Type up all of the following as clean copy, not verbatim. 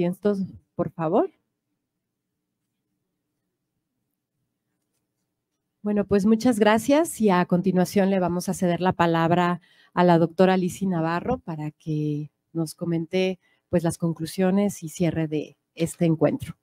asientos, por favor. Bueno, pues muchas gracias y a continuación le vamos a ceder la palabra a la doctora Lizy Navarro para que nos comente pues las conclusiones y cierre de este encuentro.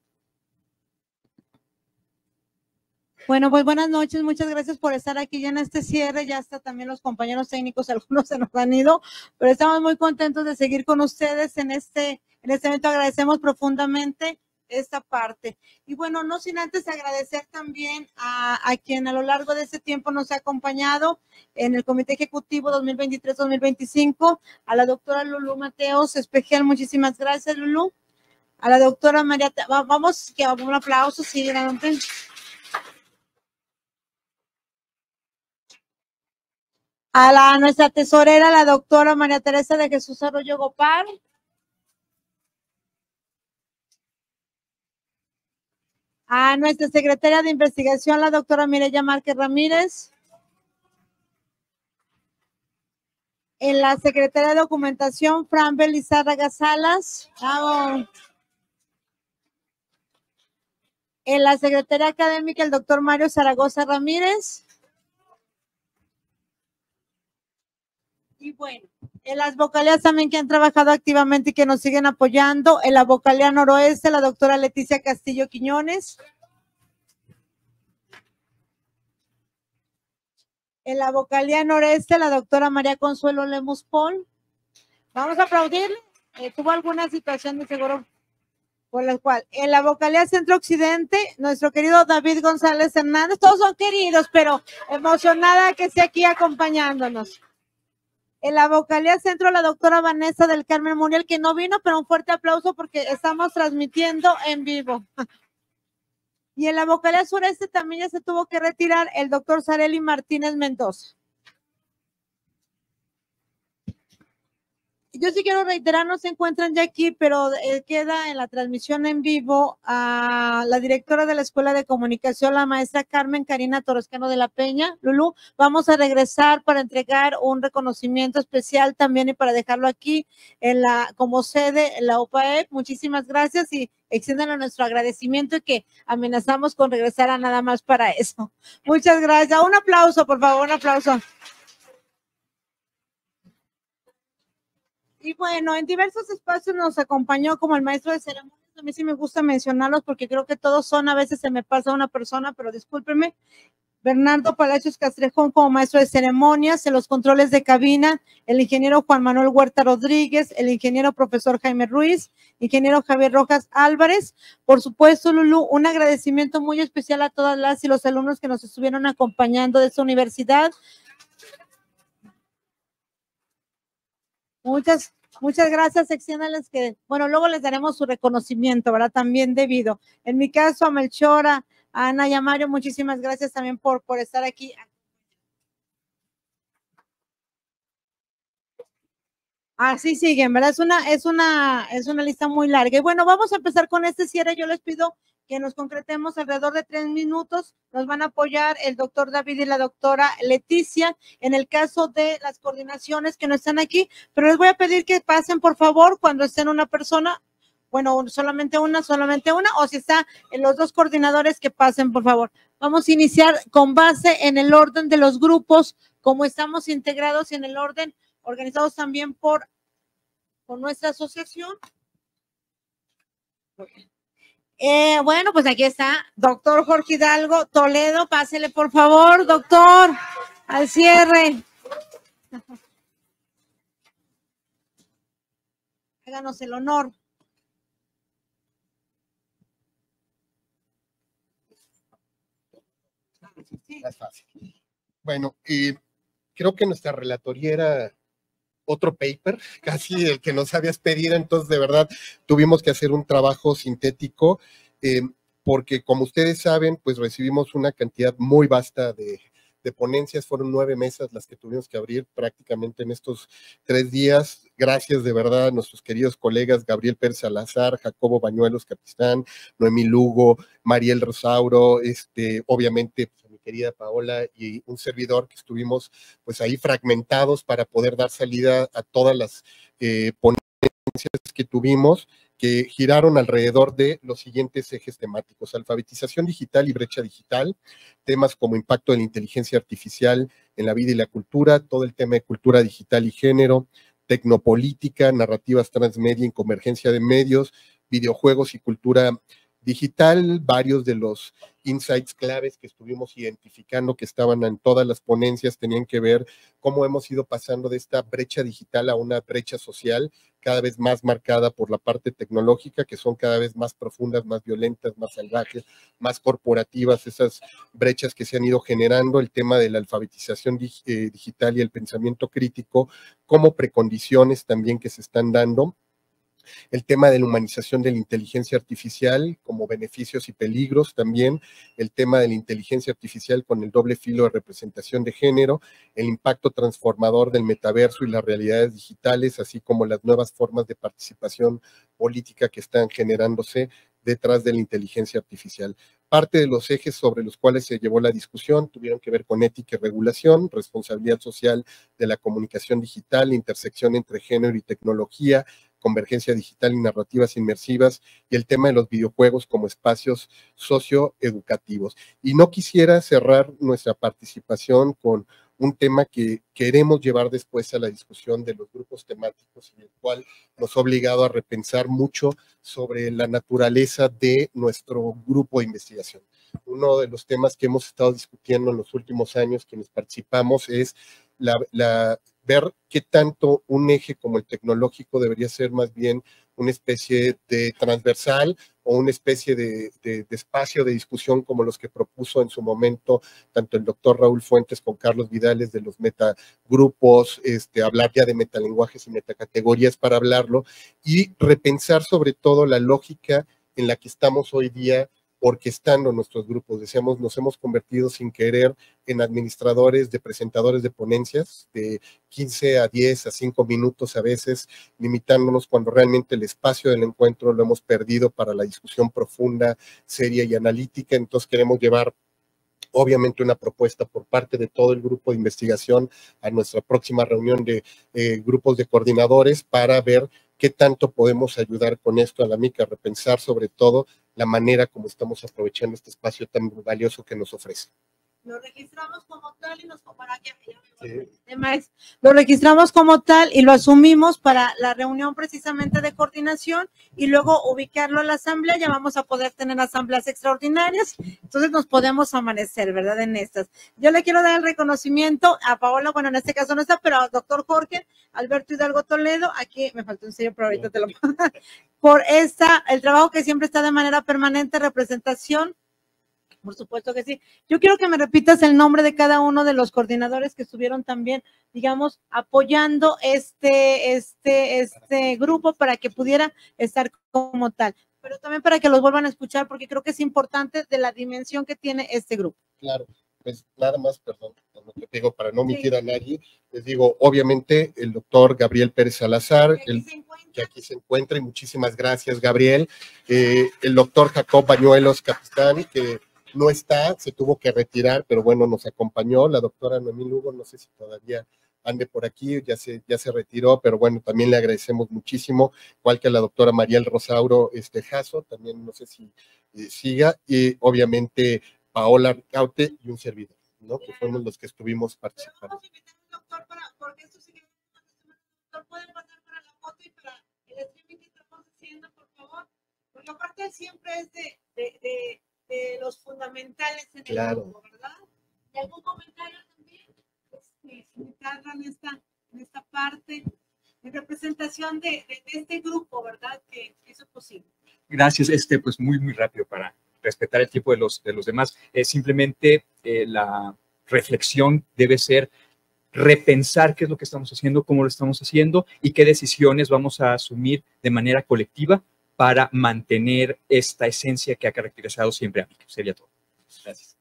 Bueno, pues buenas noches, muchas gracias por estar aquí ya en este cierre, ya hasta también los compañeros técnicos, algunos se nos han ido, pero estamos muy contentos de seguir con ustedes en este evento, agradecemos profundamente esta parte. Y bueno, no sin antes agradecer también a quien a lo largo de este tiempo nos ha acompañado en el Comité Ejecutivo 2023-2025, a la doctora Lulú Mateos Espejel, muchísimas gracias Lulú, a la doctora María, vamos, que un aplauso, sí, grande. A nuestra tesorera, la doctora María Teresa de Jesús Arroyo Gopar. A nuestra secretaria de investigación, la doctora Mireya Márquez Ramírez. En la secretaria de documentación, Fran Belizárraga Salas. Bravo. En la secretaria académica, el doctor Mario Zaragoza Ramírez. Y bueno, en las vocalías también que han trabajado activamente y que nos siguen apoyando, en la vocalía noroeste, la doctora Leticia Castillo Quiñones. En la vocalía noreste, la doctora María Consuelo Lemus Paul. Vamos a aplaudirle. Tuvo alguna situación de seguro por la cual. En la vocalía centro occidente, nuestro querido David González Hernández. Todos son queridos, pero emocionada que esté aquí acompañándonos. En la vocalía centro, la doctora Vanessa del Carmen Muriel, que no vino, pero un fuerte aplauso porque estamos transmitiendo en vivo. Y en la vocalía sureste también ya se tuvo que retirar el doctor Sareli Martínez Mendoza. Yo sí quiero reiterar, no se encuentran ya aquí, pero queda en la transmisión en vivo a la directora de la Escuela de Comunicación, la maestra Carmen Karina Torrescano de la Peña. Lulú, vamos a regresar para entregar un reconocimiento especial también y para dejarlo aquí como sede en la UPAEP. Muchísimas gracias y extiendan nuestro agradecimiento y que amenazamos con regresar a nada más para eso. Muchas gracias. Un aplauso, por favor, un aplauso. Y bueno, en diversos espacios nos acompañó como el maestro de ceremonias. A mí sí me gusta mencionarlos porque creo que todos son, a veces se me pasa una persona, pero discúlpenme. Bernardo Palacios Castrejón como maestro de ceremonias, en los controles de cabina, el ingeniero Juan Manuel Huerta Rodríguez, el ingeniero profesor Jaime Ruiz, ingeniero Javier Rojas Álvarez. Por supuesto, Lulú, un agradecimiento muy especial a todas las y los alumnos que nos estuvieron acompañando de esta universidad. Muchas gracias, extiéndales que, bueno, luego les daremos su reconocimiento, ¿verdad? También debido. En mi caso, a Melchor, a Ana y a Mario, muchísimas gracias también por estar aquí. Así siguen, ¿verdad? Es una lista muy larga. Y bueno, vamos a empezar con este cierre. Yo les pido que nos concretemos alrededor de 3 minutos. Nos van a apoyar el doctor David y la doctora Leticia en el caso de las coordinaciones que no están aquí, pero les voy a pedir que pasen, por favor, cuando estén una persona, bueno, solamente una, o si está en los dos coordinadores, que pasen, por favor. Vamos a iniciar con base en el orden de los grupos, como estamos integrados en el orden, organizados también por nuestra asociación. Bueno, pues aquí está, doctor Jorge Hidalgo Toledo, pásele por favor, doctor, al cierre. Háganos el honor. Es fácil. Bueno, creo que nuestra relatoría era otro paper, casi el que nos habías pedido, entonces de verdad tuvimos que hacer un trabajo sintético, porque como ustedes saben, pues recibimos una cantidad muy vasta de ponencias, fueron 9 mesas las que tuvimos que abrir prácticamente en estos 3 días. Gracias de verdad a nuestros queridos colegas Gabriel Pérez Salazar, Jacobo Bañuelos Capistán, Noemí Lugo, Mariel Rosauro, obviamente pues, a mi querida Paola y un servidor que estuvimos pues ahí fragmentados para poder dar salida a todas las ponencias que tuvimos. que giraron alrededor de los siguientes ejes temáticos: alfabetización digital y brecha digital, temas como impacto de la inteligencia artificial en la vida y la cultura, todo el tema de cultura digital y género, tecnopolítica, narrativas transmedia y convergencia de medios, videojuegos y cultura digital. Varios de los insights claves que estuvimos identificando que estaban en todas las ponencias tenían que ver cómo hemos ido pasando de esta brecha digital a una brecha social cada vez más marcada por la parte tecnológica, que son cada vez más profundas, más violentas, más salvajes, más corporativas, esas brechas que se han ido generando, el tema de la alfabetización digital y el pensamiento crítico como precondiciones también que se están dando, el tema de la humanización de la inteligencia artificial como beneficios y peligros también, el tema de la inteligencia artificial con el doble filo de representación de género, el impacto transformador del metaverso y las realidades digitales, así como las nuevas formas de participación política que están generándose detrás de la inteligencia artificial. Parte de los ejes sobre los cuales se llevó la discusión tuvieron que ver con ética y regulación, responsabilidad social de la comunicación digital, intersección entre género y tecnología, convergencia digital y narrativas inmersivas, y el tema de los videojuegos como espacios socioeducativos. Y no quisiera cerrar nuestra participación con un tema que queremos llevar después a la discusión de los grupos temáticos, y el cual nos ha obligado a repensar mucho sobre la naturaleza de nuestro grupo de investigación. Uno de los temas que hemos estado discutiendo en los últimos años, quienes participamos, es ver qué tanto un eje como el tecnológico debería ser más bien una especie de transversal o una especie de espacio de discusión como los que propuso en su momento tanto el doctor Raúl Fuentes con Carlos Vidales de los metagrupos, hablar ya de metalenguajes y metacategorías para hablarlo, y repensar sobre todo la lógica en la que estamos hoy día orquestando nuestros grupos. Decíamos, nos hemos convertido sin querer en administradores de presentadores de ponencias de 15 a 10 a 5 minutos a veces, limitándonos cuando realmente el espacio del encuentro lo hemos perdido para la discusión profunda, seria y analítica. Entonces queremos llevar obviamente una propuesta por parte de todo el grupo de investigación a nuestra próxima reunión de grupos de coordinadores para ver qué tanto podemos ayudar con esto a la MIC, a repensar sobre todo la manera como estamos aprovechando este espacio tan valioso que nos ofrece. Lo registramos como tal y nos lo registramos como tal y lo asumimos para la reunión precisamente de coordinación, y luego ubicarlo a la asamblea. Ya vamos a poder tener asambleas extraordinarias, entonces nos podemos amanecer, ¿verdad? En estas. Yo le quiero dar el reconocimiento a Paola, bueno, en este caso no está, pero al doctor Jorge Alberto Hidalgo Toledo, aquí me faltó un sello, pero ahorita te lo pongo, por el trabajo que siempre está de manera permanente, representación. Por supuesto que sí. Yo quiero que me repitas el nombre de cada uno de los coordinadores que estuvieron también, digamos, apoyando este grupo para que pudiera estar como tal, pero también para que los vuelvan a escuchar, porque creo que es importante de la dimensión que tiene este grupo. Claro, pues nada más, perdón, lo que digo, para no omitir a nadie, les digo, obviamente, el doctor Gabriel Pérez Salazar, que aquí se encuentra, y muchísimas gracias, Gabriel, el doctor Jacob Bañuelos Capistán, que no está, se tuvo que retirar, pero bueno, nos acompañó, la doctora Noemí Lugo, no sé si todavía ande por aquí, ya se retiró, pero bueno, también le agradecemos muchísimo, igual que a la doctora Mariel Rosauro Jasso, también no sé si siga, y obviamente Paola Arcaute y un servidor, ¿no? Que fuimos los que estuvimos participando. Vamos a invitar al doctor porque esto sigue, doctor, pueden pasar para la foto y para el streaming que estamos haciendo, por favor, porque aparte siempre es de los fundamentales en el grupo, ¿verdad? ¿Y algún comentario también? En esta parte, en representación de este grupo, ¿verdad? Que hizo posible. Gracias, pues muy rápido para respetar el tiempo de los demás. Simplemente la reflexión debe ser repensar qué es lo que estamos haciendo, cómo lo estamos haciendo y qué decisiones vamos a asumir de manera colectiva para mantener esta esencia que ha caracterizado siempre a mí. Sería todo. Gracias.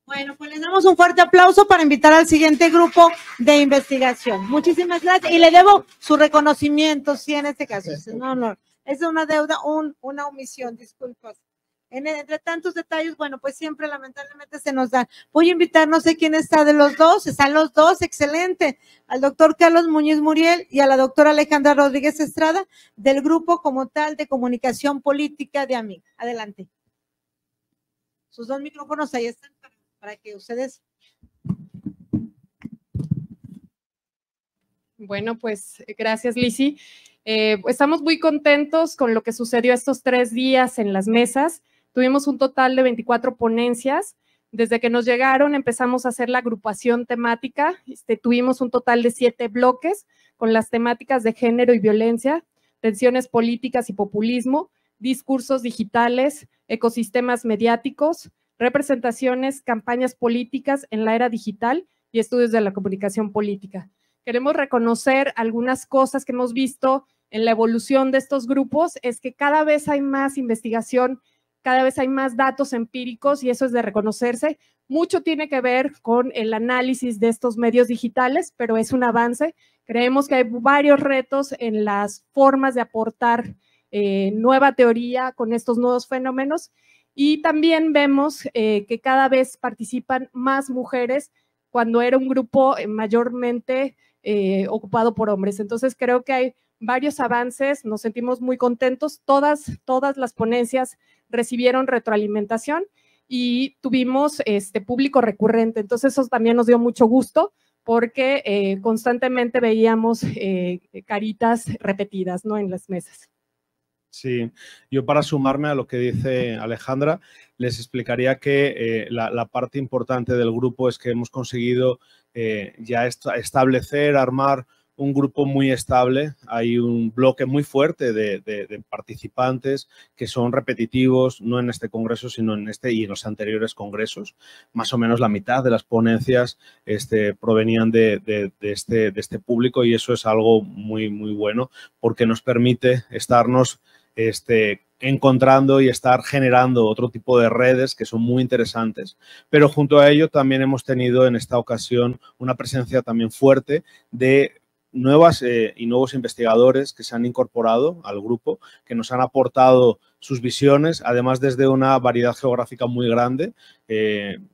Bueno, pues les damos un fuerte aplauso para invitar al siguiente grupo de investigación. Muchísimas gracias. Y le debo su reconocimiento, sí, en este caso. Es un honor. Es una deuda, una omisión, disculpas. Entre tantos detalles, bueno, pues siempre lamentablemente se nos da. Voy a invitar, no sé quién está de los dos, están los dos, excelente, al doctor Carlos Muñiz Muriel y a la doctora Alejandra Rodríguez Estrada, del grupo como tal de comunicación política de AMIC. Adelante. Sus dos micrófonos ahí están para que ustedes... Bueno, pues gracias, Lisi. Estamos muy contentos con lo que sucedió estos 3 días en las mesas. Tuvimos un total de 24 ponencias. Desde que nos llegaron empezamos a hacer la agrupación temática. Tuvimos un total de 7 bloques con las temáticas de género y violencia, tensiones políticas y populismo, discursos digitales, ecosistemas mediáticos, representaciones, campañas políticas en la era digital y estudios de la comunicación política. Queremos reconocer algunas cosas que hemos visto en la evolución de estos grupos, es que cada vez hay más investigación, cada vez hay más datos empíricos y eso es de reconocerse. Mucho tiene que ver con el análisis de estos medios digitales, pero es un avance. Creemos que hay varios retos en las formas de aportar nueva teoría con estos nuevos fenómenos y también vemos que cada vez participan más mujeres cuando era un grupo mayormente ocupado por hombres. Entonces creo que hay varios avances, nos sentimos muy contentos, todas las ponencias recibieron retroalimentación y tuvimos público recurrente, entonces eso también nos dio mucho gusto porque constantemente veíamos caritas repetidas, ¿no?, en las mesas. Sí, yo para sumarme a lo que dice Alejandra, les explicaría que la parte importante del grupo es que hemos conseguido ya establecer, armar un grupo muy estable. Hay un bloque muy fuerte de participantes que son repetitivos, no en este congreso, sino en este y en los anteriores congresos. Más o menos la mitad de las ponencias provenían de este público y eso es algo muy, muy bueno porque nos permite estarnos encontrando y estar generando otro tipo de redes que son muy interesantes. Pero junto a ello también hemos tenido en esta ocasión una presencia también fuerte de nuevas y nuevos investigadores que se han incorporado al grupo, que nos han aportado sus visiones, además desde una variedad geográfica muy grande.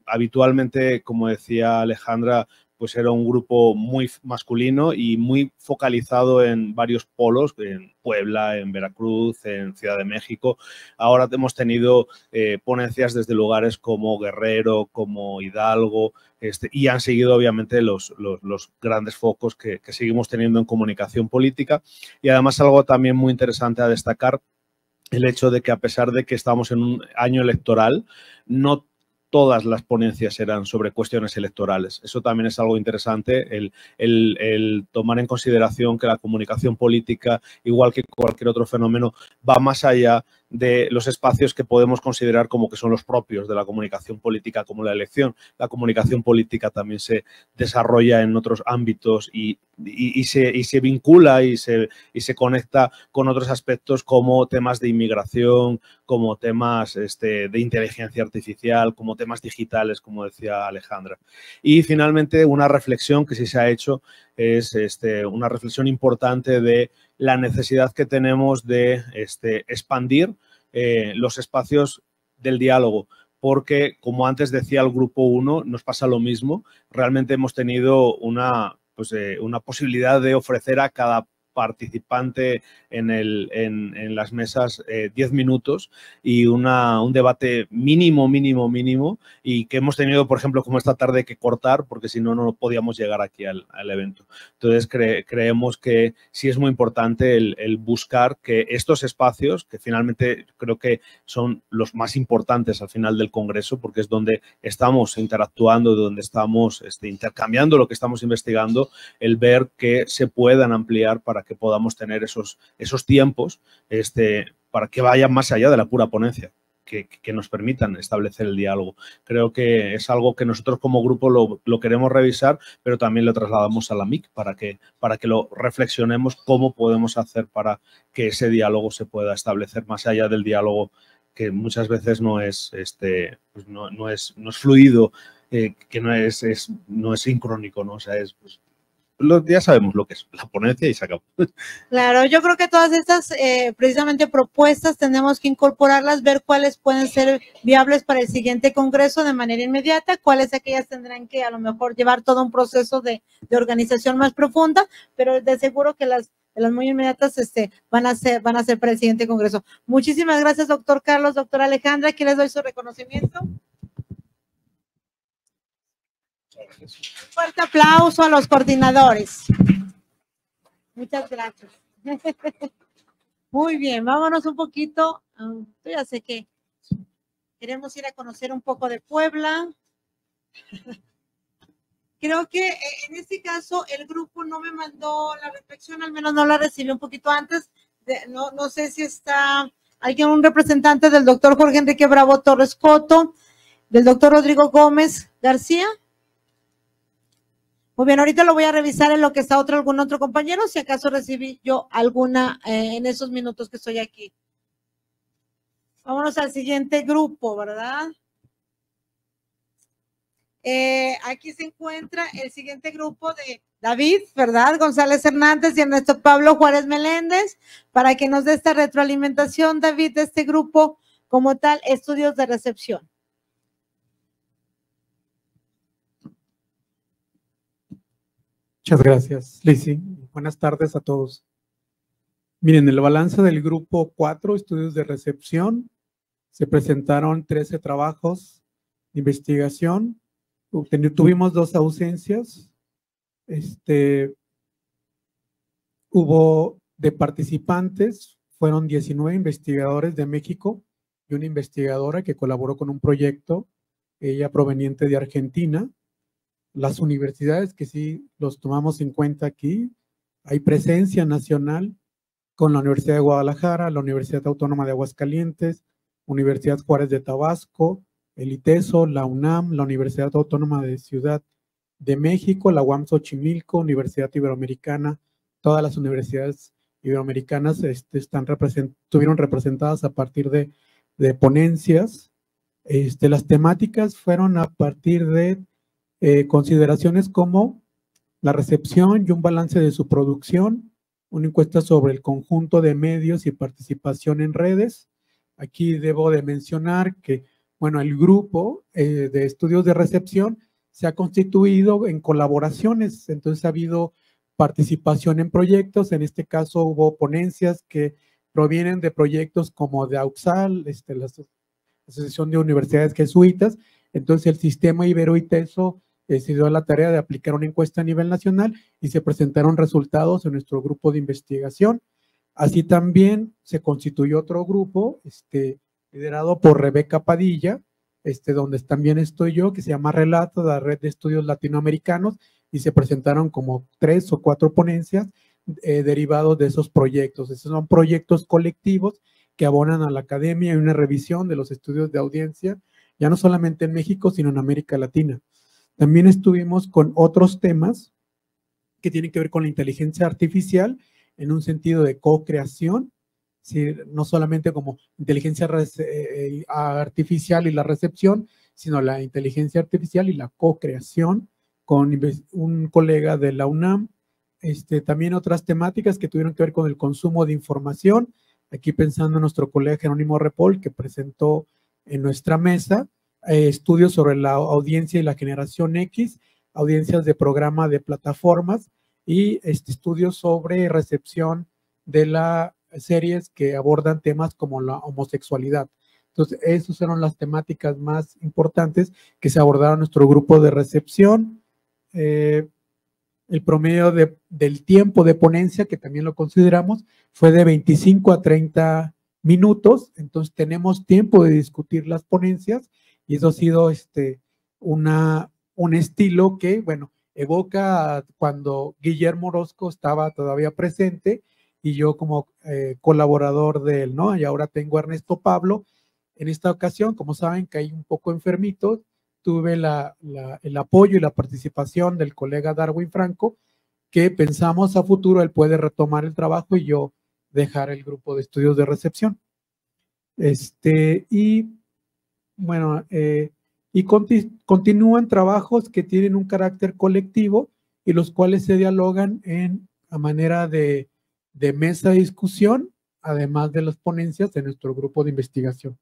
Habitualmente, como decía Alejandra, pues era un grupo muy masculino y muy focalizado en varios polos, en Puebla, en Veracruz, en Ciudad de México. Ahora hemos tenido ponencias desde lugares como Guerrero, como Hidalgo, y han seguido obviamente los grandes focos que seguimos teniendo en comunicación política. Y además algo también muy interesante a destacar, el hecho de que a pesar de que estamos en un año electoral, no todas las ponencias eran sobre cuestiones electorales. Eso también es algo interesante, el tomar en consideración que la comunicación política, igual que cualquier otro fenómeno, va más allá de los espacios que podemos considerar como que son los propios de la comunicación política, como la elección. La comunicación política también se desarrolla en otros ámbitos y se vincula y se conecta con otros aspectos como temas de inmigración, como temas de inteligencia artificial, como temas digitales, como decía Alejandra. Y finalmente una reflexión que sí se ha hecho es una reflexión importante de la necesidad que tenemos de expandir los espacios del diálogo, porque, como antes decía el Grupo 1, nos pasa lo mismo. Realmente hemos tenido una posibilidad de ofrecer a cada participante en las mesas 10 minutos y un debate mínimo y que hemos tenido, por ejemplo, como esta tarde que cortar porque si no, no podíamos llegar aquí al evento. Entonces, creemos que sí es muy importante el buscar que estos espacios, que finalmente creo que son los más importantes al final del Congreso, porque es donde estamos interactuando, donde estamos intercambiando lo que estamos investigando, el ver que se puedan ampliar para que podamos tener esos tiempos para que vayan más allá de la pura ponencia, que nos permitan establecer el diálogo. Creo que es algo que nosotros como grupo lo queremos revisar, pero también lo trasladamos a la MIC para que lo reflexionemos cómo podemos hacer para que ese diálogo se pueda establecer más allá del diálogo que muchas veces no es fluido, que no es sincrónico, ¿no? O sea, ya sabemos lo que es la ponencia y se acabó. Claro, yo creo que todas estas precisamente propuestas tenemos que incorporarlas, ver cuáles pueden ser viables para el siguiente congreso de manera inmediata, cuáles aquellas tendrán que a lo mejor llevar todo un proceso de organización más profunda, pero de seguro que las muy inmediatas van a ser para el siguiente congreso. Muchísimas gracias, doctor Carlos, doctora Alejandra, aquí les doy su reconocimiento. Un fuerte aplauso a los coordinadores. Muchas gracias. Muy bien, vámonos un poquito. Yo ya sé que queremos ir a conocer un poco de Puebla. Creo que en este caso el grupo no me mandó la reflexión, al menos no la recibí un poquito antes. No sé si está alguien, un representante del doctor Jorge Enrique Bravo Torres Coto, del doctor Rodrigo Gómez García. Muy bien, ahorita lo voy a revisar en lo que está algún otro compañero, si acaso recibí yo alguna en esos minutos que estoy aquí. Vámonos al siguiente grupo, ¿verdad? Aquí se encuentra el siguiente grupo de David, ¿verdad? González Hernández y Ernesto Pablo Juárez Meléndez, para que nos dé esta retroalimentación, David, de este grupo como tal, estudios de recepción. Muchas gracias, Lizzy. Buenas tardes a todos. Miren, el balance del grupo 4, estudios de recepción, se presentaron 13 trabajos de investigación. Tuvimos 2 ausencias. Hubo de participantes, fueron 19 investigadores de México y una investigadora que colaboró con un proyecto, ella proveniente de Argentina. Las universidades que sí los tomamos en cuenta aquí, hay presencia nacional con la Universidad de Guadalajara, la Universidad Autónoma de Aguascalientes, Universidad Juárez de Tabasco, el ITESO, la UNAM, la Universidad Autónoma de Ciudad de México, la UAM Xochimilco, Universidad Iberoamericana, todas las universidades iberoamericanas estuvieron representadas a partir de ponencias. Las temáticas fueron a partir de consideraciones como la recepción y un balance de su producción, una encuesta sobre el conjunto de medios y participación en redes. Aquí debo de mencionar que, bueno, el grupo de estudios de recepción se ha constituido en colaboraciones, entonces ha habido participación en proyectos, en este caso hubo ponencias que provienen de proyectos como de AUXAL, la Asociación de Universidades Jesuitas, entonces el sistema Ibero-ITESO se dio la tarea de aplicar una encuesta a nivel nacional y se presentaron resultados en nuestro grupo de investigación. Así también se constituyó otro grupo, liderado por Rebeca Padilla, donde también estoy yo, que se llama Relato, la Red de Estudios Latinoamericanos, y se presentaron como 3 o 4 ponencias derivados de esos proyectos. Esos son proyectos colectivos que abonan a la academia y una revisión de los estudios de audiencia, ya no solamente en México, sino en América Latina. También estuvimos con otros temas que tienen que ver con la inteligencia artificial en un sentido de co-creación, no solamente como inteligencia artificial y la recepción, sino la inteligencia artificial y la co-creación con un colega de la UNAM. También otras temáticas que tuvieron que ver con el consumo de información, aquí pensando en nuestro colega Jerónimo Repol, que presentó en nuestra mesa estudios sobre la audiencia y la generación X, audiencias de programa de plataformas y estudios sobre recepción de las series que abordan temas como la homosexualidad. Entonces, esas fueron las temáticas más importantes que se abordaron en nuestro grupo de recepción. El promedio del tiempo de ponencia, que también lo consideramos, fue de 25 a 30 minutos, entonces tenemos tiempo de discutir las ponencias y eso ha sido un estilo que, bueno, evoca cuando Guillermo Orozco estaba todavía presente y yo como colaborador de él, ¿no? Y ahora tengo a Ernesto Pablo. En esta ocasión, como saben, caí un poco enfermito, tuve el apoyo y la participación del colega Darwin Franco, que pensamos a futuro él puede retomar el trabajo y yo dejar el grupo de estudios de recepción. Y bueno, y continúan trabajos que tienen un carácter colectivo y los cuales se dialogan a manera de mesa de discusión, además de las ponencias de nuestro grupo de investigación.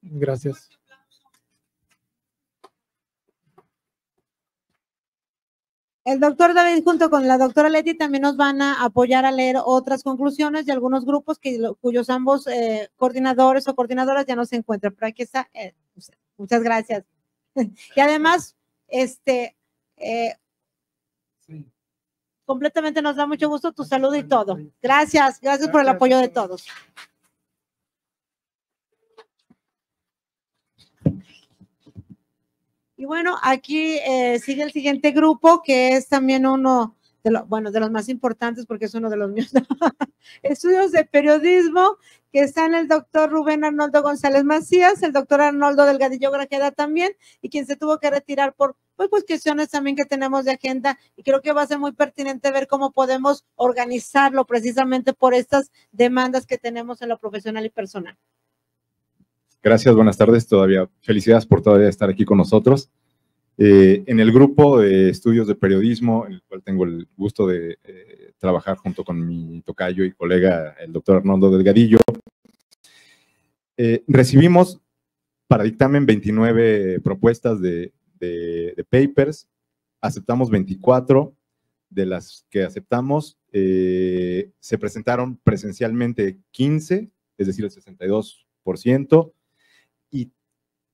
Gracias. El doctor David junto con la doctora Leti también nos van a apoyar a leer otras conclusiones de algunos grupos cuyos ambos coordinadores o coordinadoras ya no se encuentran. Pero aquí está. Muchas gracias. Y además, completamente nos da mucho gusto tu salud y todo. Gracias por el apoyo de todos. Y bueno, aquí sigue el siguiente grupo, que es también uno de los más importantes, porque es uno de los míos. Estudios de periodismo, que están el doctor Rubén Arnoldo González Macías, el doctor Arnoldo Delgadillo Grajeda también, y quien se tuvo que retirar por pues cuestiones también que tenemos de agenda, y creo que va a ser muy pertinente ver cómo podemos organizarlo precisamente por estas demandas que tenemos en lo profesional y personal. Gracias, buenas tardes. Felicidades por todavía estar aquí con nosotros. En el grupo de estudios de periodismo, en el cual tengo el gusto de trabajar junto con mi tocayo y colega, el doctor Arnoldo Delgadillo, recibimos para dictamen 29 propuestas de papers, aceptamos 24, de las que aceptamos, se presentaron presencialmente 15, es decir, el 62%, y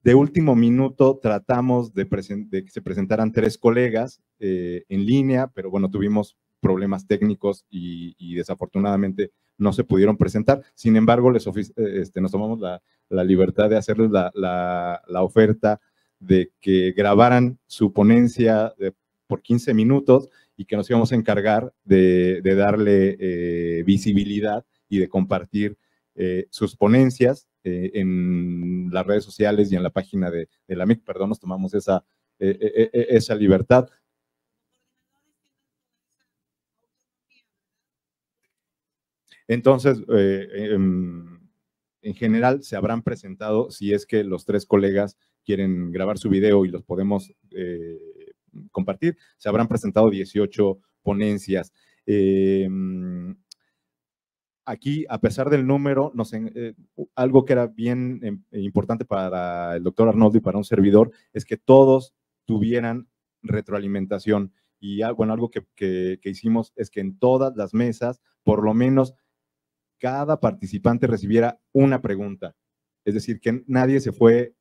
de último minuto tratamos de que se presentaran 3 colegas en línea, pero bueno, tuvimos problemas técnicos y desafortunadamente no se pudieron presentar. Sin embargo, nos tomamos la libertad de hacerles la oferta de que grabaran su ponencia por 15 minutos y que nos íbamos a encargar de darle visibilidad y de compartir sus ponencias en las redes sociales y en la página de la MIC. Perdón, nos tomamos esa libertad. Entonces, en general se habrán presentado, si es que los 3 colegas quieren grabar su video y los podemos compartir, se habrán presentado 18 ponencias. Aquí, a pesar del número, algo que era bien importante para el doctor Arnoldo y para un servidor es que todos tuvieran retroalimentación. Y bueno, algo que hicimos es que en todas las mesas, por lo menos, cada participante recibiera una pregunta. Es decir, que nadie se fue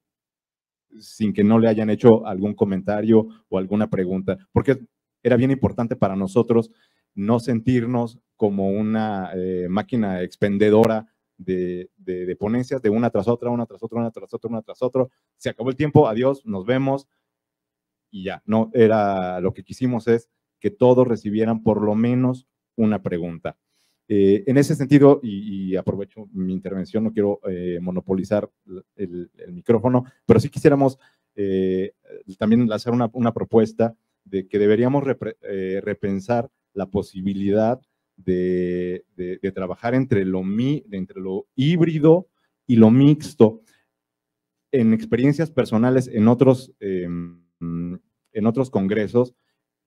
sin que no le hayan hecho algún comentario o alguna pregunta, porque era bien importante para nosotros no sentirnos como una máquina expendedora de ponencias, de una tras otra, una tras otra, una tras otra, una tras otra. Se acabó el tiempo, adiós, nos vemos y ya. No, lo que quisimos es que todos recibieran por lo menos una pregunta. En ese sentido, y aprovecho mi intervención, no quiero monopolizar el micrófono, pero sí quisiéramos también hacer una propuesta de que deberíamos repensar la posibilidad de trabajar entre lo híbrido y lo mixto. En experiencias personales en otros congresos,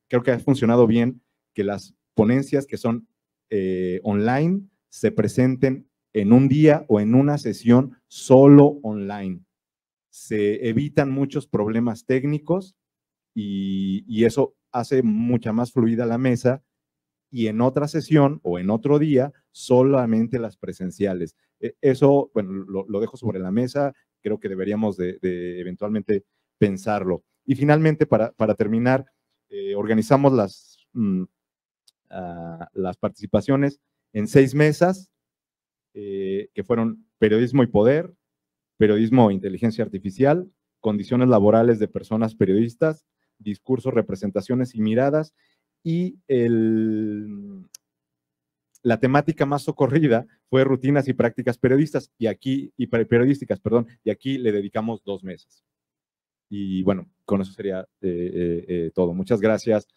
creo que ha funcionado bien que las ponencias que son online se presenten en un día o en una sesión solo online. Se evitan muchos problemas técnicos y eso hace mucha más fluida la mesa, y en otra sesión o en otro día solamente las presenciales. Eso, bueno, lo dejo sobre la mesa, creo que deberíamos de eventualmente pensarlo. Y finalmente, para terminar, organizamos las participaciones en 6 mesas, que fueron periodismo y poder, periodismo e inteligencia artificial, condiciones laborales de personas periodistas, discursos, representaciones y miradas, y la temática más socorrida fue rutinas y prácticas periodísticas, y aquí le dedicamos 2 mesas. Y bueno, con eso sería todo. Muchas gracias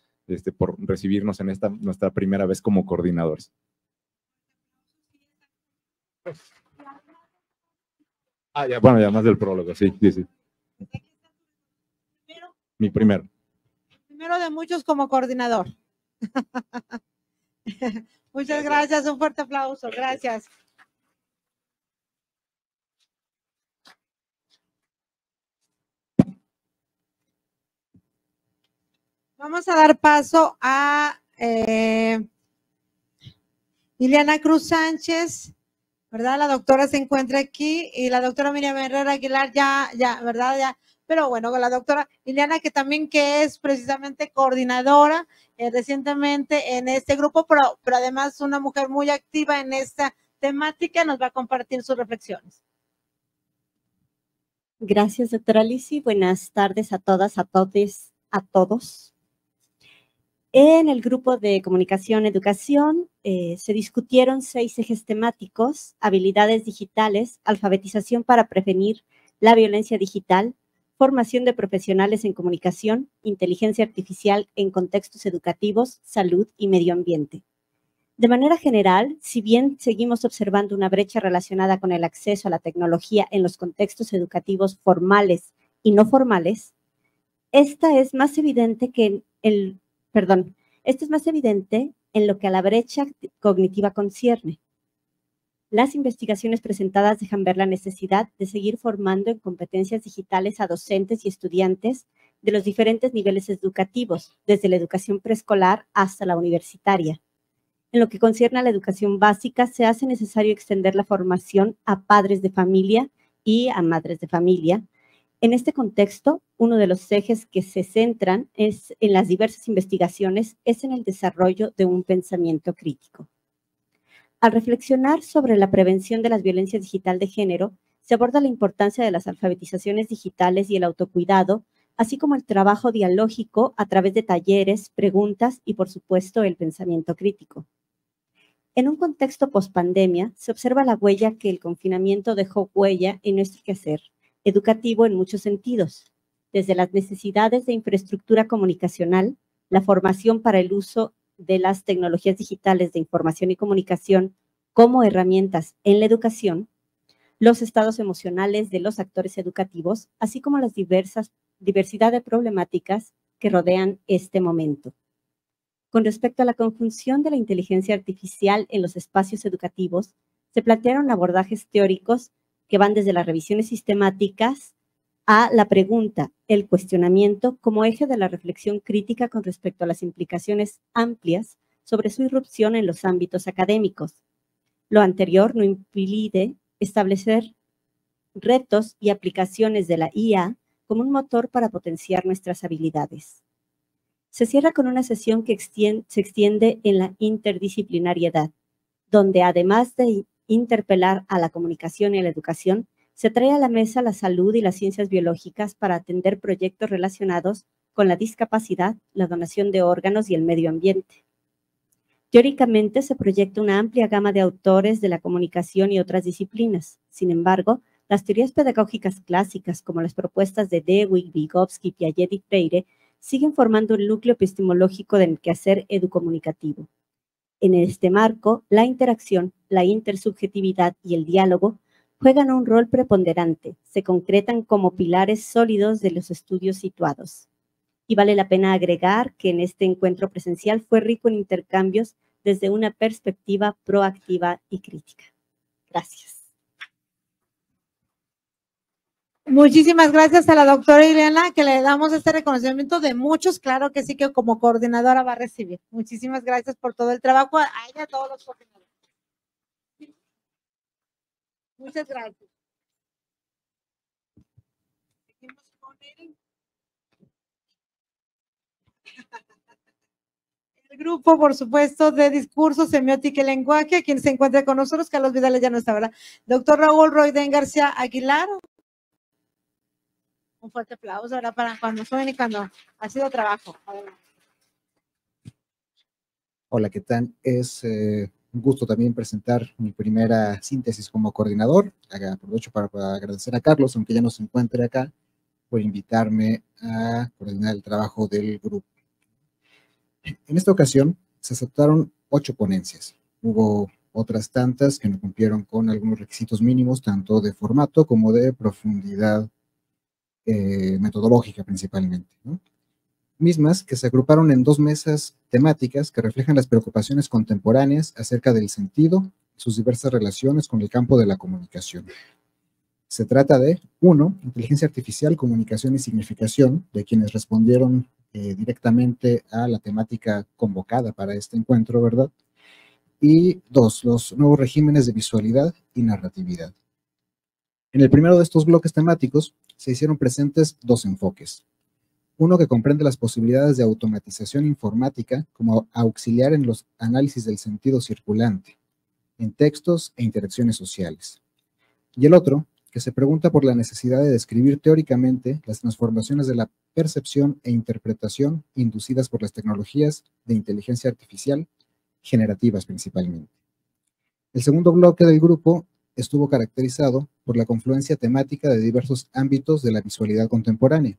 por recibirnos en nuestra primera vez como coordinadores. Ya, bueno, ya más del prólogo, sí. Mi primero. primero de muchos como coordinador. Muchas gracias, un fuerte aplauso, gracias. Vamos a dar paso a Ileana Cruz Sánchez, ¿verdad? La doctora se encuentra aquí y la doctora Miriam Herrera Aguilar ya, ¿verdad? Ya. Pero bueno, con la doctora Ileana, que también que es precisamente coordinadora recientemente en este grupo, pero además una mujer muy activa en esta temática, nos va a compartir sus reflexiones. Gracias, doctora Lisi. Buenas tardes a todas, a todos. En el grupo de comunicación educación se discutieron 6 ejes temáticos: habilidades digitales, alfabetización para prevenir la violencia digital, formación de profesionales en comunicación, inteligencia artificial en contextos educativos, salud y medio ambiente. De manera general, si bien seguimos observando una brecha relacionada con el acceso a la tecnología en los contextos educativos formales y no formales, esto es más evidente en lo que a la brecha cognitiva concierne. Las investigaciones presentadas dejan ver la necesidad de seguir formando en competencias digitales a docentes y estudiantes de los diferentes niveles educativos, desde la educación preescolar hasta la universitaria. En lo que concierne a la educación básica, se hace necesario extender la formación a padres de familia y a madres de familia. En este contexto, uno de los ejes que se centran en las diversas investigaciones es en el desarrollo de un pensamiento crítico. Al reflexionar sobre la prevención de las violencias digital de género, se aborda la importancia de las alfabetizaciones digitales y el autocuidado, así como el trabajo dialógico a través de talleres, preguntas y, por supuesto, el pensamiento crítico. En un contexto pospandemia, se observa la huella que el confinamiento dejó huella en nuestro quehacer educativo en muchos sentidos, desde las necesidades de infraestructura comunicacional, la formación para el uso de las tecnologías digitales de información y comunicación como herramientas en la educación, los estados emocionales de los actores educativos, así como las diversidad de problemáticas que rodean este momento. Con respecto a la conjunción de la inteligencia artificial en los espacios educativos, se plantearon abordajes teóricos que van desde las revisiones sistemáticas a la pregunta, el cuestionamiento como eje de la reflexión crítica con respecto a las implicaciones amplias sobre su irrupción en los ámbitos académicos. Lo anterior no impide establecer retos y aplicaciones de la IA como un motor para potenciar nuestras habilidades. Se cierra con una sesión que se extiende en la interdisciplinariedad, donde además de interpelar a la comunicación y a la educación, se trae a la mesa la salud y las ciencias biológicas para atender proyectos relacionados con la discapacidad, la donación de órganos y el medio ambiente. Teóricamente se proyecta una amplia gama de autores de la comunicación y otras disciplinas. Sin embargo, las teorías pedagógicas clásicas, como las propuestas de Dewey, Vygotsky, Piaget y Freire, siguen formando el núcleo epistemológico del quehacer educomunicativo. En este marco, la interacción, la intersubjetividad y el diálogo juegan un rol preponderante, se concretan como pilares sólidos de los estudios situados. Y vale la pena agregar que en este encuentro presencial fue rico en intercambios desde una perspectiva proactiva y crítica. Gracias. Muchísimas gracias a la doctora Ileana, que le damos este reconocimiento de muchos, claro que sí, que como coordinadora va a recibir. Muchísimas gracias por todo el trabajo, a ella, a todos los coordinadores. Muchas gracias. Seguimos con el grupo, por supuesto, de discurso, semiótica y lenguaje, quien se encuentra con nosotros, Carlos Vidal ya no está, ¿verdad? Doctor Raúl Roiden García Aguilar. Un fuerte aplauso ahora para cuando suene y cuando ha sido trabajo. Hola, ¿qué tal? Es un gusto también presentar mi primera síntesis como coordinador. Aprovecho para agradecer a Carlos, aunque ya no se encuentre acá, por invitarme a coordinar el trabajo del grupo. En esta ocasión se aceptaron 8 ponencias. Hubo otras tantas que no cumplieron con algunos requisitos mínimos, tanto de formato como de profundidad metodológica principalmente, ¿no? mismas que se agruparon en 2 mesas temáticas que reflejan las preocupaciones contemporáneas acerca del sentido y sus diversas relaciones con el campo de la comunicación. Se trata de 1. Inteligencia artificial, comunicación y significación, de quienes respondieron directamente a la temática convocada para este encuentro, ¿verdad? Y 2. Los nuevos regímenes de visualidad y narratividad. En el primero de estos bloques temáticos se hicieron presentes 2 enfoques. Uno que comprende las posibilidades de automatización informática como auxiliar en los análisis del sentido circulante, en textos e interacciones sociales. Y el otro, que se pregunta por la necesidad de describir teóricamente las transformaciones de la percepción e interpretación inducidas por las tecnologías de inteligencia artificial, generativas principalmente. El segundo bloque del grupo estuvo caracterizado por la confluencia temática de diversos ámbitos de la visualidad contemporánea,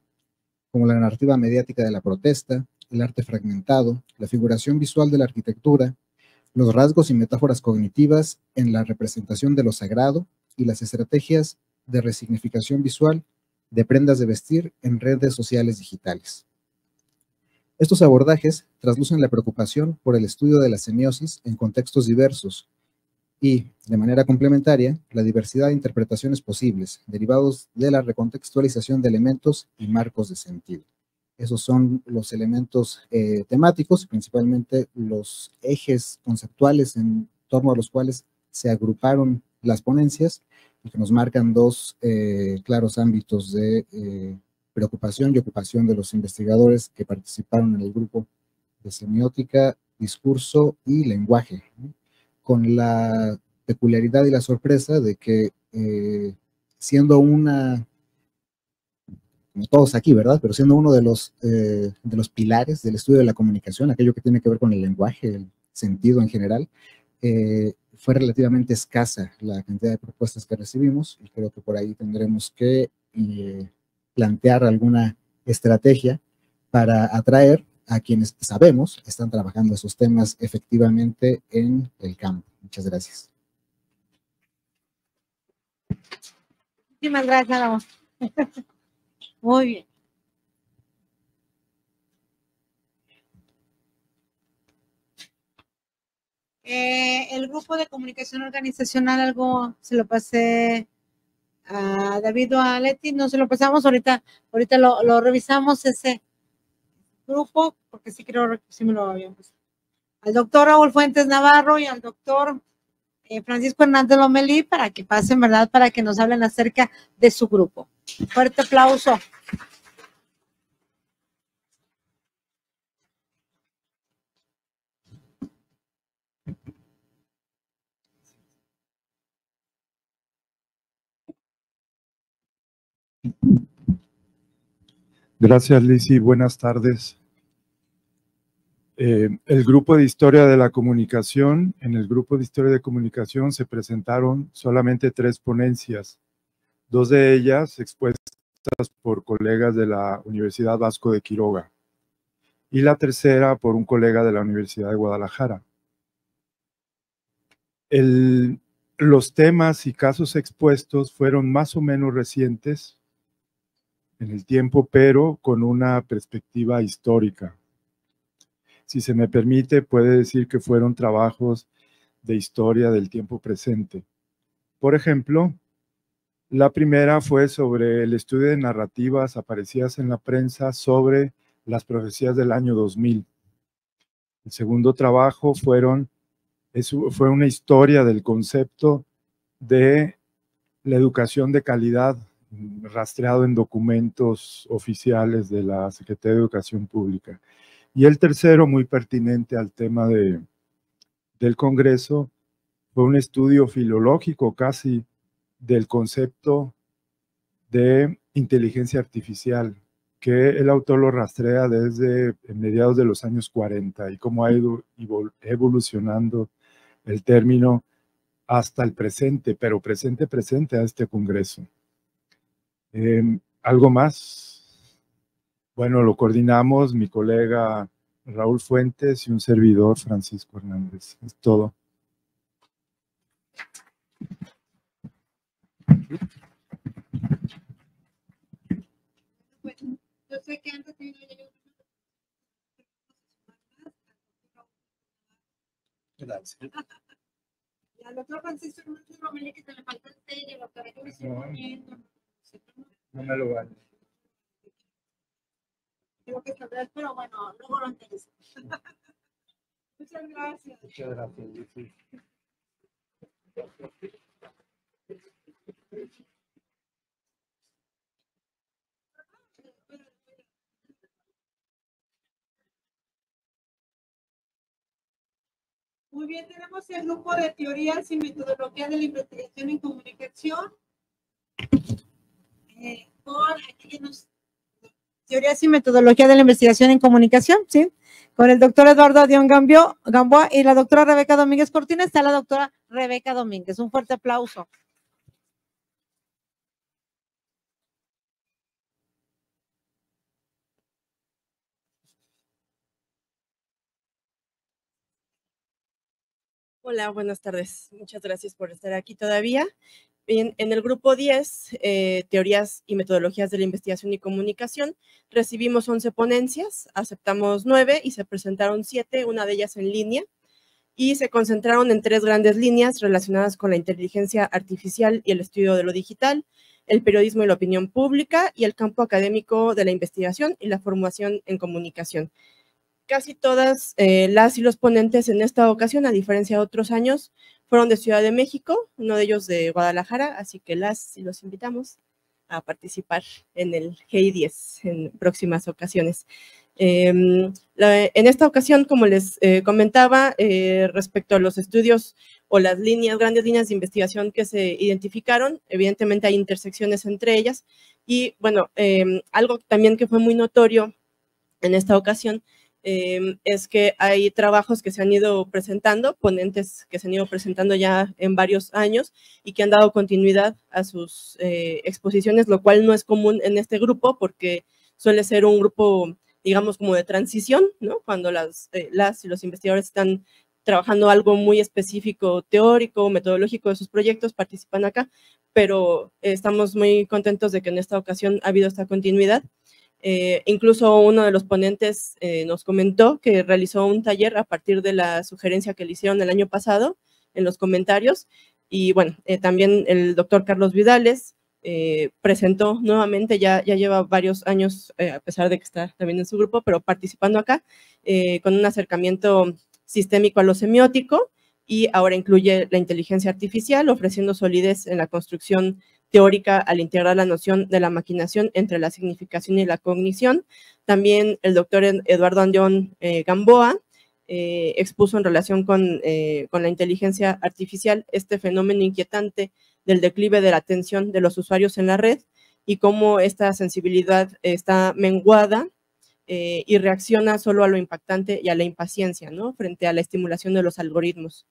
como la narrativa mediática de la protesta, el arte fragmentado, la figuración visual de la arquitectura, los rasgos y metáforas cognitivas en la representación de lo sagrado y las estrategias de resignificación visual de prendas de vestir en redes sociales digitales. Estos abordajes traslucen la preocupación por el estudio de la semiosis en contextos diversos y, de manera complementaria, la diversidad de interpretaciones posibles, derivados de la recontextualización de elementos y marcos de sentido. Esos son los elementos temáticos, principalmente los ejes conceptuales en torno a los cuales se agruparon las ponencias y que nos marcan 2 claros ámbitos de preocupación y ocupación de los investigadores que participaron en el grupo de semiótica, discurso y lenguaje, ¿no? Con la peculiaridad y la sorpresa de que siendo una, como todos aquí, ¿verdad? Pero siendo uno de los pilares del estudio de la comunicación, aquello que tiene que ver con el lenguaje, el sentido en general, fue relativamente escasa la cantidad de propuestas que recibimos y creo que por ahí tendremos que plantear alguna estrategia para atraer a quienes sabemos están trabajando esos temas efectivamente en el campo. Muchas gracias. Muchísimas gracias, Ramón. Muy bien. El grupo de comunicación organizacional, algo se lo pasé a David o a Leti, no se lo pasamos ahorita lo revisamos ese grupo, porque sí creo que sí me lo habían puesto. Al doctor Raúl Fuentes Navarro y al doctor Francisco Hernández Lomelí, para que pasen, ¿verdad? Para que nos hablen acerca de su grupo. Fuerte aplauso. Gracias, Lizzy. Buenas tardes. El grupo de Historia de la Comunicación, en el grupo de Historia de Comunicación se presentaron solamente 3 ponencias, 2 de ellas expuestas por colegas de la Universidad Vasco de Quiroga y la tercera por un colega de la Universidad de Guadalajara. Los temas y casos expuestos fueron más o menos recientes en el tiempo, pero con una perspectiva histórica. Si se me permite, puede decir que fueron trabajos de historia del tiempo presente. Por ejemplo, la primera fue sobre el estudio de narrativas aparecidas en la prensa sobre las profecías del año 2000. El segundo trabajo fue una historia del concepto de la educación de calidad rastreado en documentos oficiales de la Secretaría de Educación Pública. Y el tercero, muy pertinente al tema del Congreso, fue un estudio filológico casi del concepto de inteligencia artificial, que el autor lo rastrea desde mediados de los años 40 y cómo ha ido evolucionando el término hasta el presente, pero presente a este Congreso. ¿Algo más? Bueno, lo coordinamos mi colega Raúl Fuentes y un servidor, Francisco Hernández. Es todo. Yo sé que antes Gracias. Al doctor Francisco Romeli, que se le falta el sello, doctora, que me estoy poniendo. No me lo vale. Tengo que saber, pero bueno, luego lo interesa. Muchas gracias. Muchas gracias. Sí. Muy bien, tenemos el grupo de teorías y metodología de la investigación en comunicación. Teorías y metodología de la investigación en comunicación, ¿sí? Con el doctor Eduardo Dion Gamboa y la doctora Rebeca Domínguez Cortina. Está la doctora Rebeca Domínguez. Un fuerte aplauso. Hola, buenas tardes. Muchas gracias por estar aquí todavía. Bien, en el grupo 10, teorías y metodologías de la investigación y comunicación, recibimos 11 ponencias, aceptamos 9 y se presentaron 7, una de ellas en línea, y se concentraron en 3 grandes líneas relacionadas con la inteligencia artificial y el estudio de lo digital, el periodismo y la opinión pública y el campo académico de la investigación y la formación en comunicación. Casi todas las y los ponentes en esta ocasión, a diferencia de otros años, fueron de Ciudad de México, uno de ellos de Guadalajara, así que las y los invitamos a participar en el GI 10 en próximas ocasiones. En esta ocasión, como les comentaba, respecto a los estudios o las grandes líneas de investigación que se identificaron, evidentemente hay intersecciones entre ellas y, bueno, algo también que fue muy notorio en esta ocasión es que hay trabajos que se han ido presentando, ponentes que se han ido presentando ya en varios años y que han dado continuidad a sus exposiciones, lo cual no es común en este grupo porque suele ser un grupo, digamos, como de transición, ¿no? Cuando las y los investigadores están trabajando algo muy específico, teórico, metodológico de sus proyectos, participan acá, pero estamos muy contentos de que en esta ocasión ha habido esta continuidad. Incluso uno de los ponentes nos comentó que realizó un taller a partir de la sugerencia que le hicieron el año pasado en los comentarios y bueno, también el doctor Carlos Vidales presentó nuevamente, ya lleva varios años, a pesar de que está también en su grupo, pero participando acá con un acercamiento sistémico a lo semiótico y ahora incluye la inteligencia artificial, ofreciendo solidez en la construcción teórica al integrar la noción de la maquinación entre la significación y la cognición. También el doctor Eduardo Dion Gamboa expuso en relación con la inteligencia artificial este fenómeno inquietante del declive de la atención de los usuarios en la red y cómo esta sensibilidad está menguada y reacciona solo a lo impactante y a la impaciencia, ¿no? Frente a la estimulación de los algoritmos.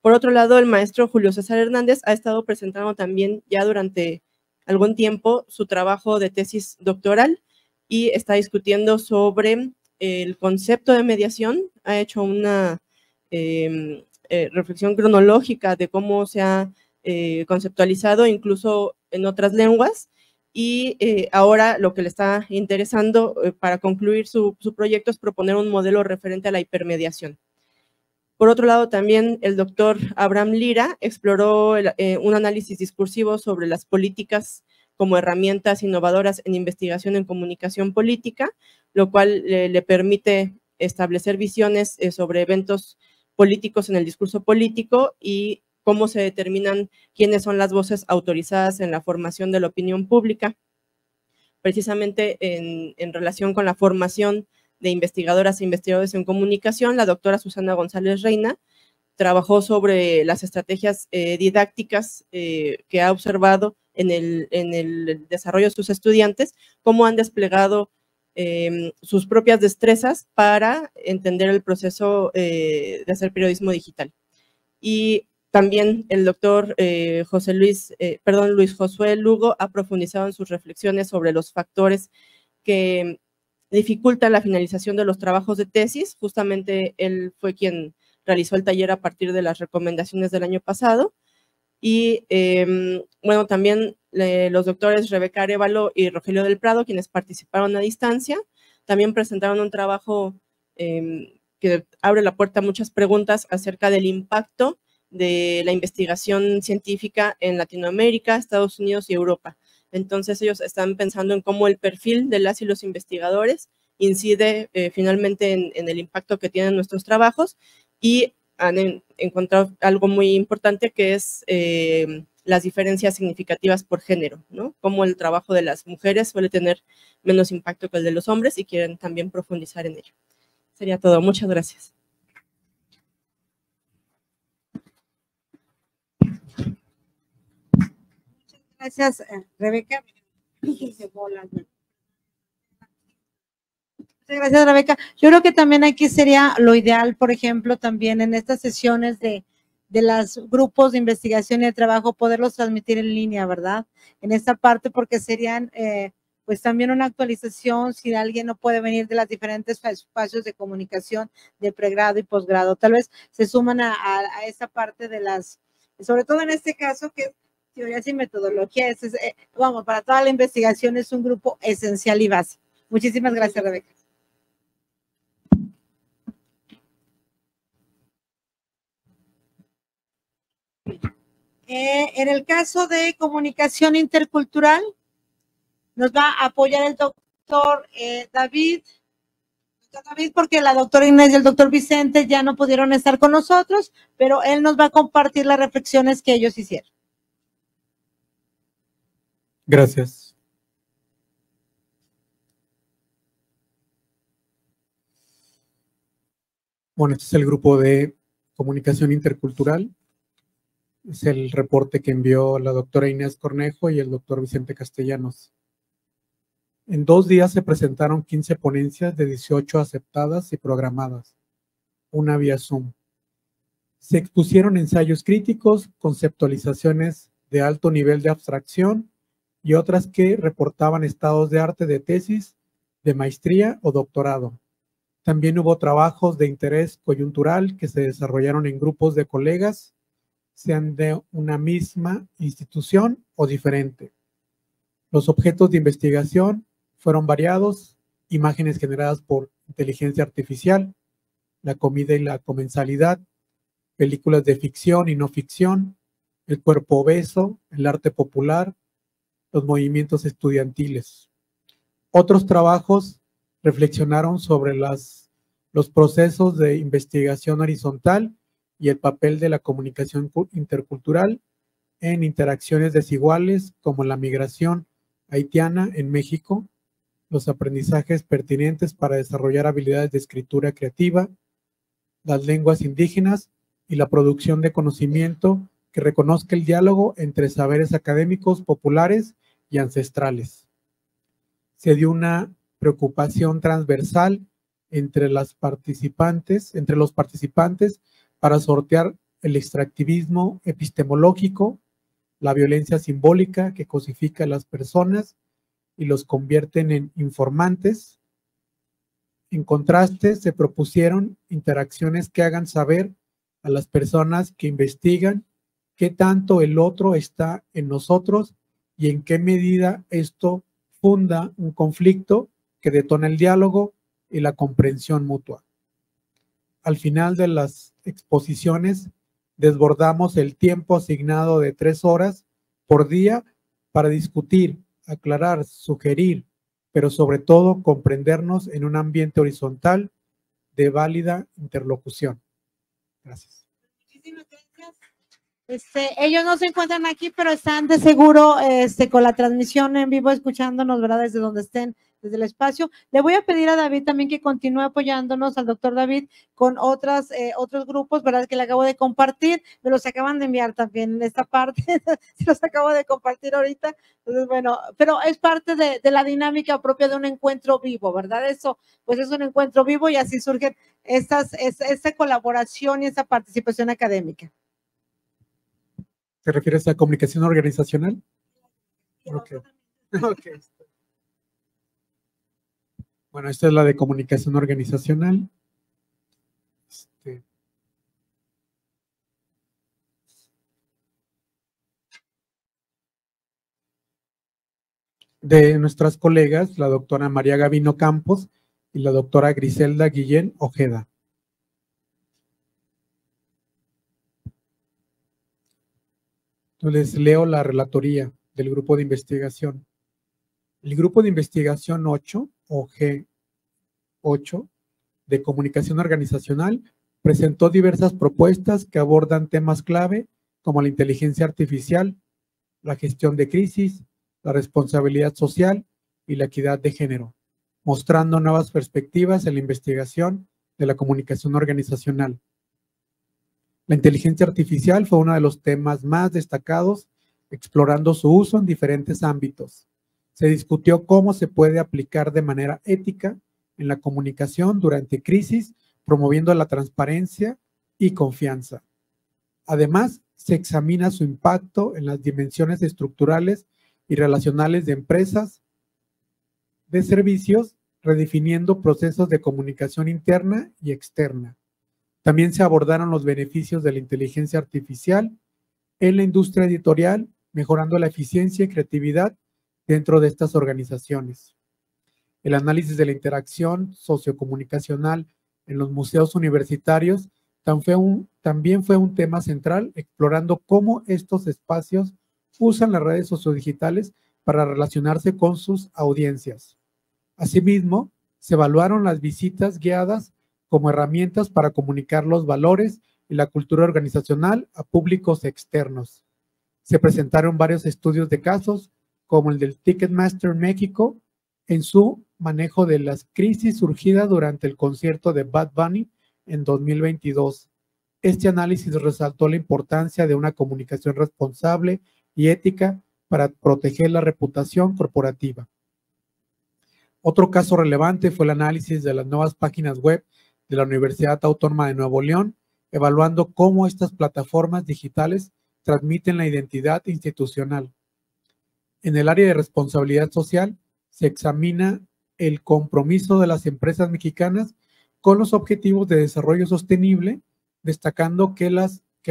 Por otro lado, el maestro Julio César Hernández ha estado presentando también ya durante algún tiempo su trabajo de tesis doctoral y está discutiendo sobre el concepto de mediación. Ha hecho una reflexión cronológica de cómo se ha conceptualizado incluso en otras lenguas y ahora lo que le está interesando para concluir su proyecto es proponer un modelo referente a la hipermediación. Por otro lado, también el doctor Abraham Lira exploró un análisis discursivo sobre las políticas como herramientas innovadoras en investigación en comunicación política, lo cual le permite establecer visiones sobre eventos políticos en el discurso político y cómo se determinan quiénes son las voces autorizadas en la formación de la opinión pública. Precisamente en relación con la formación de investigadoras e investigadores en comunicación, la doctora Susana González Reina trabajó sobre las estrategias didácticas que ha observado en el desarrollo de sus estudiantes, cómo han desplegado sus propias destrezas para entender el proceso de hacer periodismo digital. Y también el doctor Luis Josué Lugo ha profundizado en sus reflexiones sobre los factores que dificulta la finalización de los trabajos de tesis. Justamente él fue quien realizó el taller a partir de las recomendaciones del año pasado. Y bueno, también los doctores Rebeca Arévalo y Rogelio del Prado, quienes participaron a distancia, también presentaron un trabajo que abre la puerta a muchas preguntas acerca del impacto de la investigación científica en Latinoamérica, Estados Unidos y Europa. Entonces ellos están pensando en cómo el perfil de las y los investigadores incide finalmente en el impacto que tienen nuestros trabajos, y han encontrado algo muy importante que es las diferencias significativas por género, ¿no? Cómo el trabajo de las mujeres suele tener menos impacto que el de los hombres, y quieren también profundizar en ello. Sería todo. Muchas gracias. Gracias, Rebeca. Muchas gracias, Rebeca. Yo creo que también aquí sería lo ideal, por ejemplo, también en estas sesiones de los grupos de investigación y de trabajo, poderlos transmitir en línea, ¿verdad? En esta parte, porque serían, pues también una actualización si alguien no puede venir de las diferentes espacios de comunicación de pregrado y posgrado. Tal vez se suman a esa parte de las, sobre todo en este caso, que es teorías y metodologías, vamos, para toda la investigación es un grupo esencial y básico. Muchísimas gracias, Rebeca. En el caso de comunicación intercultural, nos va a apoyar el doctor David, porque la doctora Inés y el doctor Vicente ya no pudieron estar con nosotros, pero él nos va a compartir las reflexiones que ellos hicieron. Gracias. Bueno, este es el grupo de comunicación intercultural. Es el reporte que envió la doctora Inés Cornejo y el doctor Vicente Castellanos. En 2 días se presentaron 15 ponencias de 18 aceptadas y programadas, una vía Zoom. Se expusieron ensayos críticos, conceptualizaciones de alto nivel de abstracción y otras que reportaban estados de arte de tesis, de maestría o doctorado. También hubo trabajos de interés coyuntural que se desarrollaron en grupos de colegas, sean de una misma institución o diferente. Los objetos de investigación fueron variados: imágenes generadas por inteligencia artificial, la comida y la comensalidad, películas de ficción y no ficción, el cuerpo obeso, el arte popular, los movimientos estudiantiles. Otros trabajos reflexionaron sobre los procesos de investigación horizontal y el papel de la comunicación intercultural en interacciones desiguales como la migración haitiana en México, los aprendizajes pertinentes para desarrollar habilidades de escritura creativa, las lenguas indígenas y la producción de conocimiento que reconozca el diálogo entre saberes académicos populares y ancestrales. Se dio una preocupación transversal entre los participantes para sortear el extractivismo epistemológico, la violencia simbólica que cosifica a las personas y los convierten en informantes. En contraste, se propusieron interacciones que hagan saber a las personas que investigan qué tanto el otro está en nosotros y en qué medida esto funda un conflicto que detona el diálogo y la comprensión mutua. Al final de las exposiciones, desbordamos el tiempo asignado de 3 horas por día para discutir, aclarar, sugerir, pero sobre todo comprendernos en un ambiente horizontal de válida interlocución. Gracias. Muchísimas gracias. Ellos no se encuentran aquí, pero están de seguro con la transmisión en vivo escuchándonos, ¿verdad? Desde donde estén, desde el espacio. Le voy a pedir a David también que continúe apoyándonos, al doctor David, con otros grupos, ¿verdad? Que le acabo de compartir, me los acaban de enviar también en esta parte, se los acabo de compartir ahorita. Entonces, bueno, pero es parte de la dinámica propia de un encuentro vivo, ¿verdad? Eso, pues es un encuentro vivo y así surgen esta colaboración y esta participación académica. ¿Te refieres a comunicación organizacional? Okay. Okay. Bueno, esta es la de comunicación organizacional. De nuestras colegas, la doctora María Gavino Campos y la doctora Griselda Guillén Ojeda. Entonces leo la relatoría del grupo de investigación. El grupo de investigación 8 o G8 de comunicación organizacional presentó diversas propuestas que abordan temas clave como la inteligencia artificial, la gestión de crisis, la responsabilidad social y la equidad de género, mostrando nuevas perspectivas en la investigación de la comunicación organizacional. La inteligencia artificial fue uno de los temas más destacados, explorando su uso en diferentes ámbitos. Se discutió cómo se puede aplicar de manera ética en la comunicación durante crisis, promoviendo la transparencia y confianza. Además, se examina su impacto en las dimensiones estructurales y relacionales de empresas, de servicios, redefiniendo procesos de comunicación interna y externa. También se abordaron los beneficios de la inteligencia artificial en la industria editorial, mejorando la eficiencia y creatividad dentro de estas organizaciones. El análisis de la interacción sociocomunicacional en los museos universitarios también fue un tema central, explorando cómo estos espacios usan las redes sociodigitales para relacionarse con sus audiencias. Asimismo, se evaluaron las visitas guiadas como herramientas para comunicar los valores y la cultura organizacional a públicos externos. Se presentaron varios estudios de casos, como el del Ticketmaster México, en su manejo de las crisis surgidas durante el concierto de Bad Bunny en 2022. Este análisis resaltó la importancia de una comunicación responsable y ética para proteger la reputación corporativa. Otro caso relevante fue el análisis de las nuevas páginas web de la Universidad Autónoma de Nuevo León, evaluando cómo estas plataformas digitales transmiten la identidad institucional. En el área de responsabilidad social, se examina el compromiso de las empresas mexicanas con los objetivos de desarrollo sostenible, destacando que la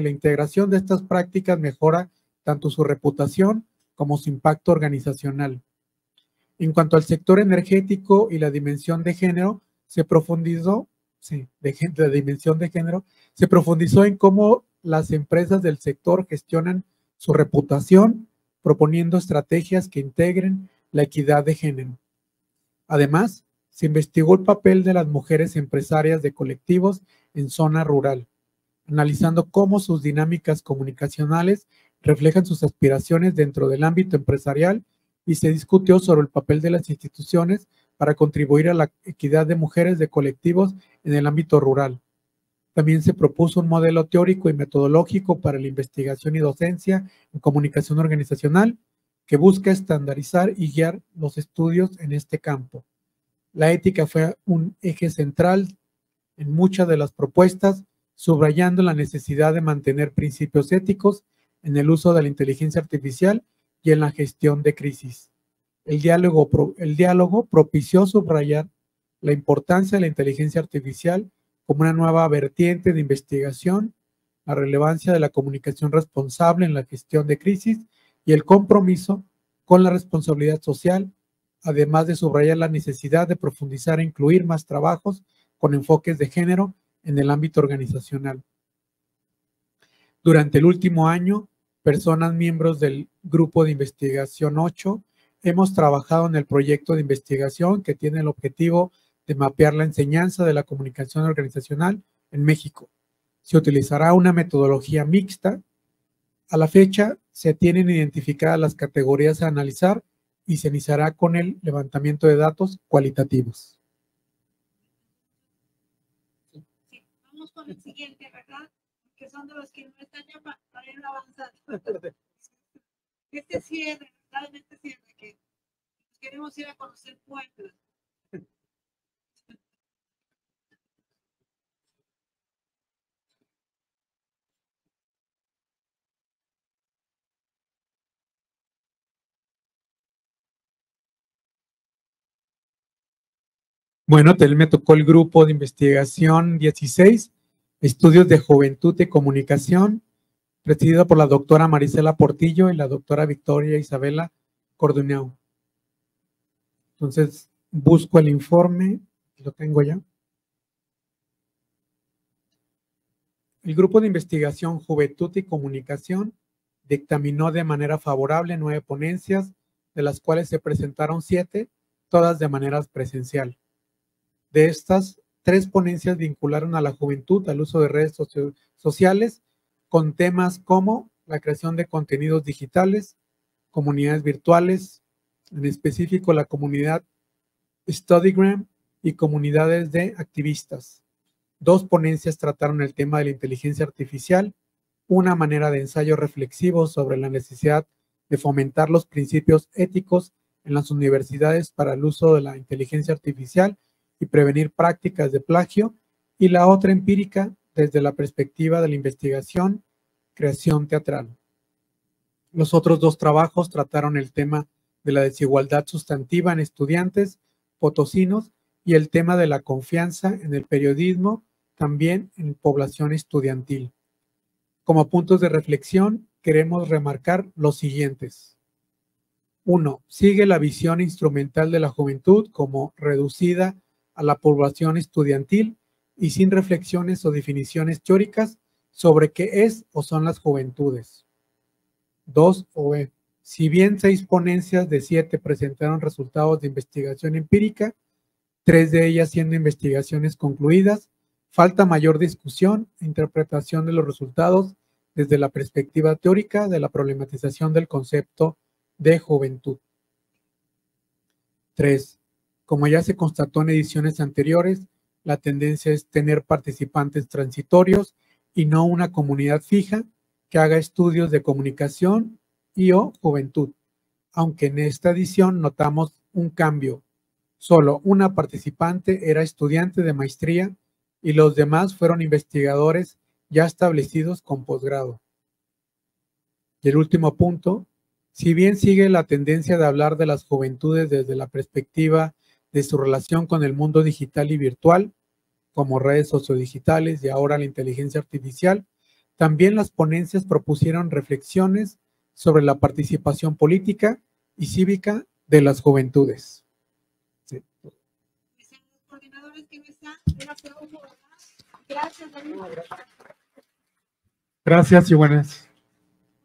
integración de estas prácticas mejora tanto su reputación como su impacto organizacional. En cuanto al sector energético y la dimensión de género, se profundizó en cómo las empresas del sector gestionan su reputación, proponiendo estrategias que integren la equidad de género. Además, se investigó el papel de las mujeres empresarias de colectivos en zona rural, analizando cómo sus dinámicas comunicacionales reflejan sus aspiraciones dentro del ámbito empresarial, y se discutió sobre el papel de las instituciones para contribuir a la equidad de mujeres de colectivos en el ámbito rural. También se propuso un modelo teórico y metodológico para la investigación y docencia en comunicación organizacional que busca estandarizar y guiar los estudios en este campo. La ética fue un eje central en muchas de las propuestas, subrayando la necesidad de mantener principios éticos en el uso de la inteligencia artificial y en la gestión de crisis. El diálogo propició subrayar la importancia de la inteligencia artificial como una nueva vertiente de investigación, la relevancia de la comunicación responsable en la gestión de crisis y el compromiso con la responsabilidad social, además de subrayar la necesidad de profundizar e incluir más trabajos con enfoques de género en el ámbito organizacional. Durante el último año, personas miembros del Grupo de Investigación 8 hemos trabajado en el proyecto de investigación que tiene el objetivo de mapear la enseñanza de la comunicación organizacional en México. Se utilizará una metodología mixta. A la fecha, se tienen identificadas las categorías a analizar y se iniciará con el levantamiento de datos cualitativos. Sí, vamos con el siguiente, ¿verdad? Que son de los que no están ya para ir avanzando. Este cierre, ¿verdad? Este cierre que queremos ir a conocer Puebla. Bueno, también me tocó el grupo de investigación 16, estudios de juventud y comunicación, presidido por la doctora Marisela Portillo y la doctora Victoria Isabela Corduneo. Entonces, busco el informe, lo tengo ya. El grupo de investigación Juventud y Comunicación dictaminó de manera favorable 9 ponencias, de las cuales se presentaron 7, todas de manera presencial. De estas, 3 ponencias vincularon a la juventud al uso de redes sociales con temas como la creación de contenidos digitales, comunidades virtuales, en específico la comunidad StudyGram y comunidades de activistas. 2 ponencias trataron el tema de la inteligencia artificial, una manera de ensayo reflexivo sobre la necesidad de fomentar los principios éticos en las universidades para el uso de la inteligencia artificial y prevenir prácticas de plagio, y la otra empírica desde la perspectiva de la investigación, creación teatral. Los otros 2 trabajos trataron el tema de la desigualdad sustantiva en estudiantes potosinos y el tema de la confianza en el periodismo, también en población estudiantil. Como puntos de reflexión, queremos remarcar los siguientes. 1. Sigue la visión instrumental de la juventud como reducida a la población estudiantil y sin reflexiones o definiciones teóricas sobre qué es o son las juventudes. 2. Si bien 6 ponencias de 7 presentaron resultados de investigación empírica, 3 de ellas siendo investigaciones concluidas, falta mayor discusión e interpretación de los resultados desde la perspectiva teórica de la problematización del concepto de juventud. 3. Como ya se constató en ediciones anteriores, la tendencia es tener participantes transitorios y no una comunidad fija que haga estudios de comunicación y o juventud, aunque en esta edición notamos un cambio. Solo una participante era estudiante de maestría y los demás fueron investigadores ya establecidos con posgrado. Y el último punto, si bien sigue la tendencia de hablar de las juventudes desde la perspectiva de su relación con el mundo digital y virtual, como redes sociodigitales y ahora la inteligencia artificial, también las ponencias propusieron reflexiones sobre la participación política y cívica de las juventudes. Sí. Gracias y buenas.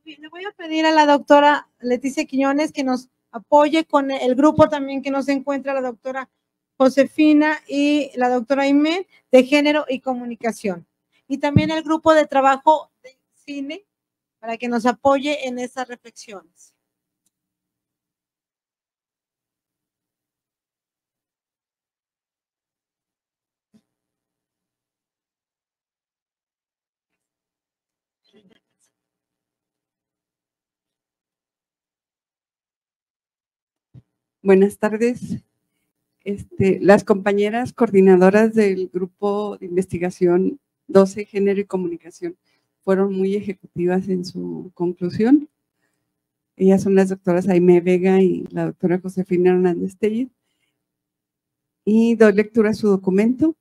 Le voy a pedir a la doctora Leticia Quiñones que nos apoye con el grupo también que nos encuentra la doctora Josefina y la doctora Aimé de Género y Comunicación. Y también el grupo de trabajo de cine para que nos apoye en esas reflexiones. Buenas tardes. Las compañeras coordinadoras del grupo de investigación 12, Género y Comunicación, fueron muy ejecutivas en su conclusión. Ellas son las doctoras Aimé Vega y la doctora Josefina Hernández Tellez. Y doy lectura a su documento.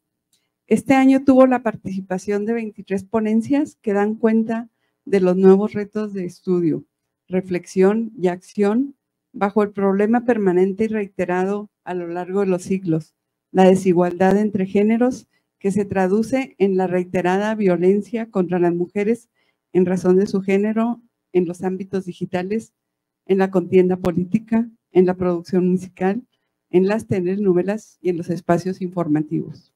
Este año tuvo la participación de 23 ponencias que dan cuenta de los nuevos retos de estudio, reflexión y acción bajo el problema permanente y reiterado a lo largo de los siglos, la desigualdad entre géneros que se traduce en la reiterada violencia contra las mujeres en razón de su género en los ámbitos digitales, en la contienda política, en la producción musical, en las telenovelas y en los espacios informativos.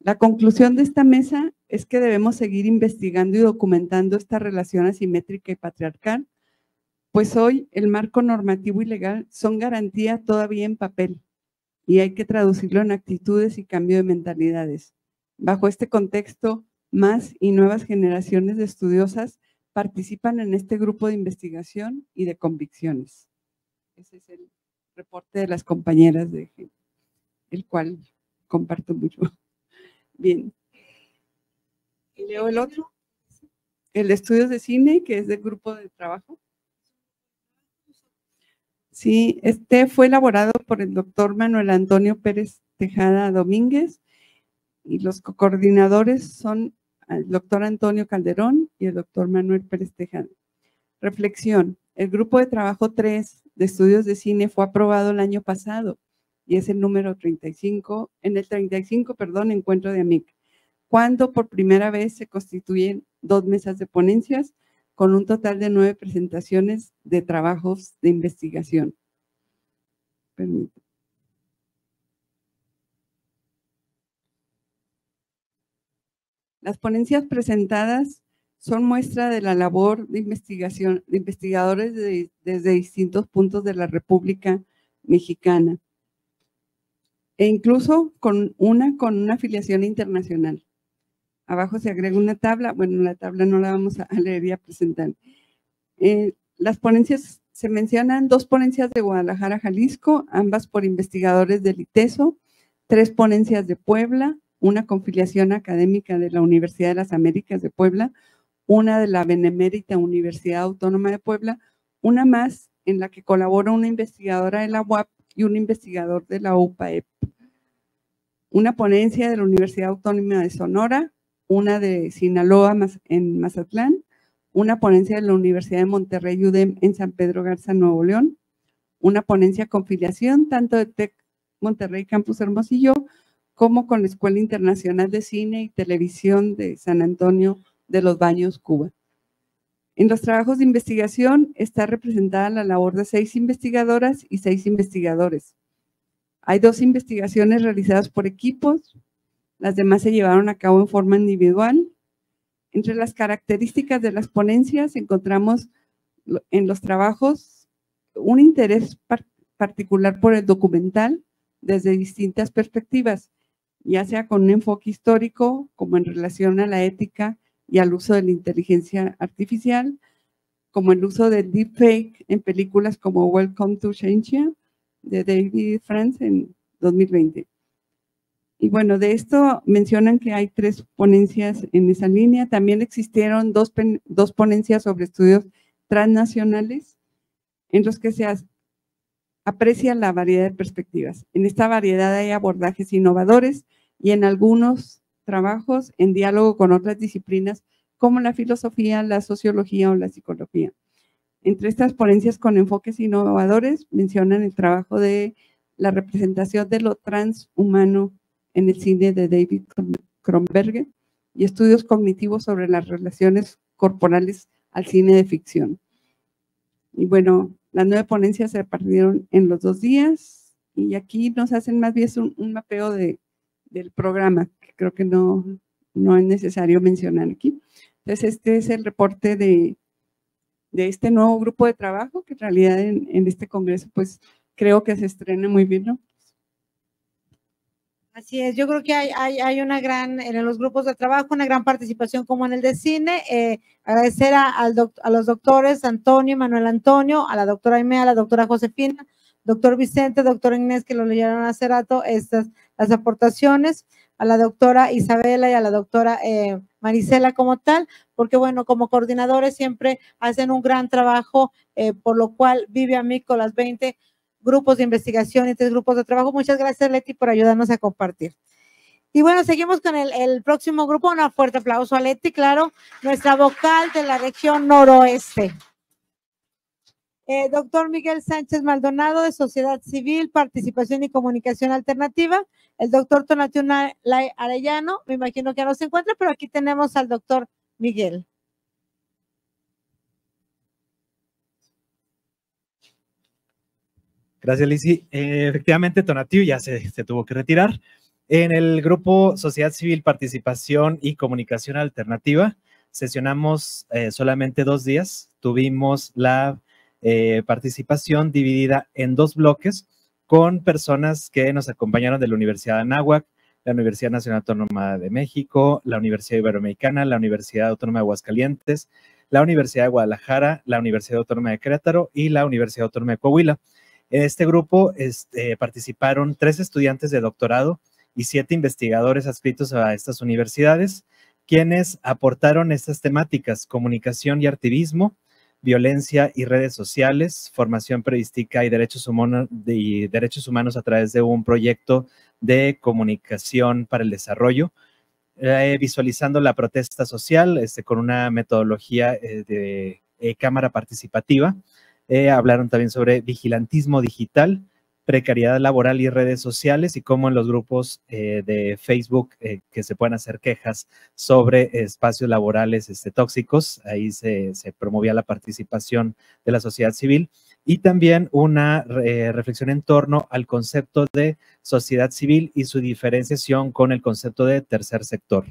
La conclusión de esta mesa es que debemos seguir investigando y documentando esta relación asimétrica y patriarcal, pues hoy el marco normativo y legal son garantía todavía en papel y hay que traducirlo en actitudes y cambio de mentalidades. Bajo este contexto, más y nuevas generaciones de estudiosas participan en este grupo de investigación y de convicciones. Ese es el reporte de las compañeras, el cual comparto mucho. Bien. Y leo el otro. El de estudios de cine, que es del grupo de trabajo. Sí, este fue elaborado por el doctor Manuel Antonio Pérez Tejada Domínguez y los coordinadores son el doctor Antonio Calderón y el doctor Manuel Pérez Tejada. Reflexión. El grupo de trabajo 3 de estudios de cine fue aprobado el año pasado y es el número 35, en el 35, encuentro de AMIC, cuando por primera vez se constituyen 2 mesas de ponencias con un total de 9 presentaciones de trabajos de investigación. Permítame. Las ponencias presentadas son muestra de la labor de investigación de investigadores desde distintos puntos de la República Mexicana e incluso con una afiliación internacional. Abajo se agrega una tabla, bueno, la tabla no la vamos a leer y a presentar. Las ponencias, se mencionan 2 ponencias de Guadalajara, Jalisco, ambas por investigadores del ITESO, 3 ponencias de Puebla, una con filiación académica de la Universidad de las Américas de Puebla, una de la Benemérita Universidad Autónoma de Puebla, una más en la que colabora una investigadora de la UAP y un investigador de la UPAEP. Una ponencia de la Universidad Autónoma de Sonora, una de Sinaloa en Mazatlán, una ponencia de la Universidad de Monterrey UDEM en San Pedro Garza, Nuevo León, una ponencia con filiación tanto de TEC Monterrey Campus Hermosillo como con la Escuela Internacional de Cine y Televisión de San Antonio de los Baños, Cuba. En los trabajos de investigación está representada la labor de 6 investigadoras y 6 investigadores. Hay 2 investigaciones realizadas por equipos, las demás se llevaron a cabo en forma individual. Entre las características de las ponencias encontramos en los trabajos un interés particular por el documental desde distintas perspectivas, ya sea con un enfoque histórico, como en relación a la ética y al uso de la inteligencia artificial, como el uso del deepfake en películas como Welcome to Shenxia, de David France en 2020. Y bueno, de esto mencionan que hay 3 ponencias en esa línea. También existieron 2 ponencias sobre estudios transnacionales en los que se aprecia la variedad de perspectivas. En esta variedad hay abordajes innovadores y en algunos trabajos en diálogo con otras disciplinas como la filosofía, la sociología o la psicología. Entre estas ponencias con enfoques innovadores mencionan el trabajo de la representación de lo transhumano en el cine de David Cronenberg y estudios cognitivos sobre las relaciones corporales al cine de ficción. Y bueno, las 9 ponencias se repartieron en los 2 días y aquí nos hacen más bien un mapeo del programa, que creo que no es necesario mencionar aquí. Entonces, este es el reporte de este nuevo grupo de trabajo, que en realidad en este congreso, pues creo que se estrena muy bien, ¿no? Así es, yo creo que hay una gran, en los grupos de trabajo, una gran participación como en el de cine. Agradecer a los doctores Antonio y Manuel Antonio, a la doctora Aimee, a la doctora Josefina, doctor Vicente, doctor Inés, que lo leyeron hace rato, las aportaciones, a la doctora Isabela y a la doctora Marisela como tal, porque bueno, como coordinadores siempre hacen un gran trabajo, por lo cual Vive Amico, las 20 grupos de investigación y 3 grupos de trabajo. Muchas gracias, Leti, por ayudarnos a compartir. Y bueno, seguimos con el próximo grupo. Un fuerte aplauso a Leti, claro, nuestra vocal de la región noroeste. Doctor Miguel Sánchez Maldonado, de Sociedad Civil, Participación y Comunicación Alternativa. El doctor Tonatiuh Arellano, me imagino que no se encuentra, pero aquí tenemos al doctor Miguel. Gracias, Lizzy. Efectivamente, Tonatiuh ya se tuvo que retirar. En el grupo Sociedad Civil, Participación y Comunicación Alternativa, sesionamos solamente 2 días. Tuvimos la participación dividida en 2 bloques con personas que nos acompañaron de la Universidad de Anáhuac, la Universidad Nacional Autónoma de México, la Universidad Iberoamericana, la Universidad Autónoma de Aguascalientes, la Universidad de Guadalajara, la Universidad Autónoma de Querétaro y la Universidad Autónoma de Coahuila. En este grupo participaron 3 estudiantes de doctorado y 7 investigadores adscritos a estas universidades, quienes aportaron estas temáticas: comunicación y activismo, violencia y redes sociales, formación periodística y derechos humanos a través de un proyecto de comunicación para el desarrollo, visualizando la protesta social con una metodología de cámara participativa. Hablaron también sobre vigilantismo digital, precariedad laboral y redes sociales, y cómo en los grupos de Facebook que se pueden hacer quejas sobre espacios laborales tóxicos, ahí se promovía la participación de la sociedad civil, y también una reflexión en torno al concepto de sociedad civil y su diferenciación con el concepto de tercer sector.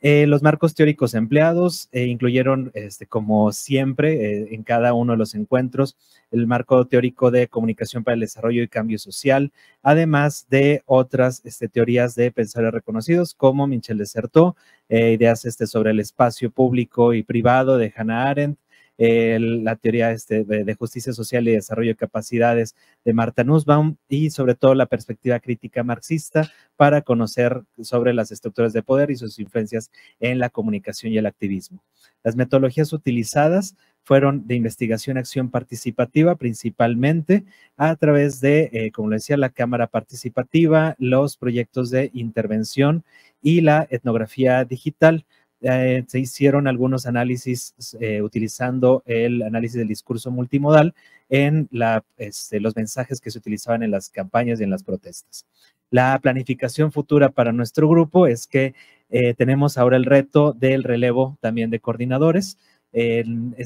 Los marcos teóricos empleados incluyeron, como siempre, en cada uno de los encuentros, el marco teórico de comunicación para el desarrollo y cambio social, además de otras teorías de pensadores reconocidos como Michel de Certeau, ideas sobre el espacio público y privado de Hannah Arendt, la teoría de justicia social y desarrollo de capacidades de Martha Nussbaum, y sobre todo la perspectiva crítica marxista para conocer sobre las estructuras de poder y sus influencias en la comunicación y el activismo. Las metodologías utilizadas fueron de investigación y acción participativa, principalmente a través de, como lo decía, la cámara participativa, los proyectos de intervención y la etnografía digital. Se hicieron algunos análisis utilizando el análisis del discurso multimodal en los mensajes que se utilizaban en las campañas y en las protestas. La planificación futura para nuestro grupo es que tenemos ahora el reto del relevo también de coordinadores. En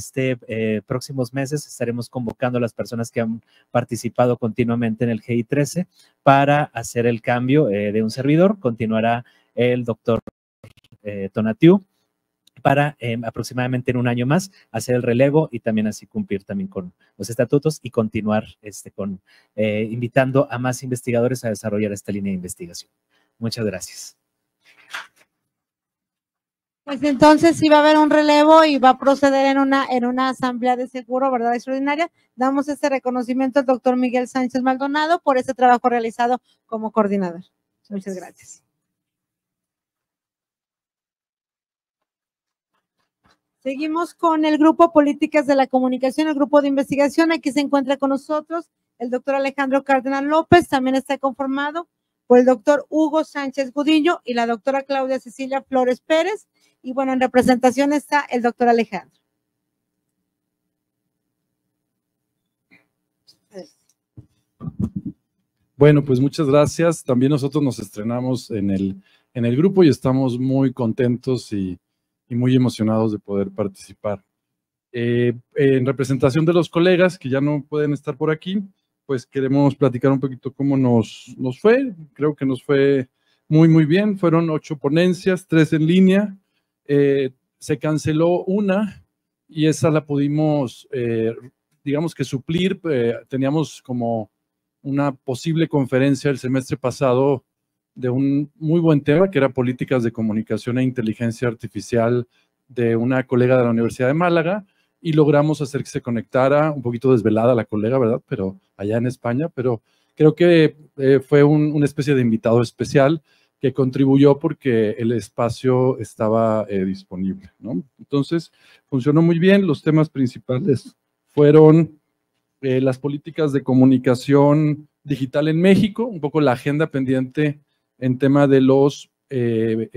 próximos meses estaremos convocando a las personas que han participado continuamente en el GI 13 para hacer el cambio de un servidor. Continuará el doctor Tonatiuh para aproximadamente en un año más hacer el relevo y también así cumplir también con los estatutos y continuar invitando a más investigadores a desarrollar esta línea de investigación. Muchas gracias. Pues entonces sí va a haber un relevo y va a proceder en una asamblea de seguro, ¿verdad? Extraordinaria. Damos este reconocimiento al doctor Miguel Sánchez Maldonado por ese trabajo realizado como coordinador. Muchas gracias. Seguimos con el grupo Políticas de la Comunicación, el grupo de investigación. Aquí se encuentra con nosotros el doctor Alejandro Cardenal López, también está conformado por el doctor Hugo Sánchez Gudillo y la doctora Claudia Cecilia Flores Pérez. Y bueno, en representación está el doctor Alejandro. Bueno, pues muchas gracias. También nosotros nos estrenamos en el grupo y estamos muy contentos y muy emocionados de poder participar. En representación de los colegas que ya no pueden estar por aquí, pues queremos platicar un poquito cómo nos fue. Creo que nos fue muy bien. Fueron 8 ponencias, 3 en línea. Se canceló una y esa la pudimos, digamos que suplir. Teníamos como una posible conferencia el semestre pasado de un muy buen tema, que era políticas de comunicación e inteligencia artificial, de una colega de la Universidad de Málaga, y logramos hacer que se conectara, un poquito desvelada la colega, ¿verdad? Pero allá en España, pero creo que fue una especie de invitado especial que contribuyó porque el espacio estaba disponible, ¿no? Entonces, funcionó muy bien. Los temas principales fueron las políticas de comunicación digital en México, un poco la agenda pendiente en tema de los, en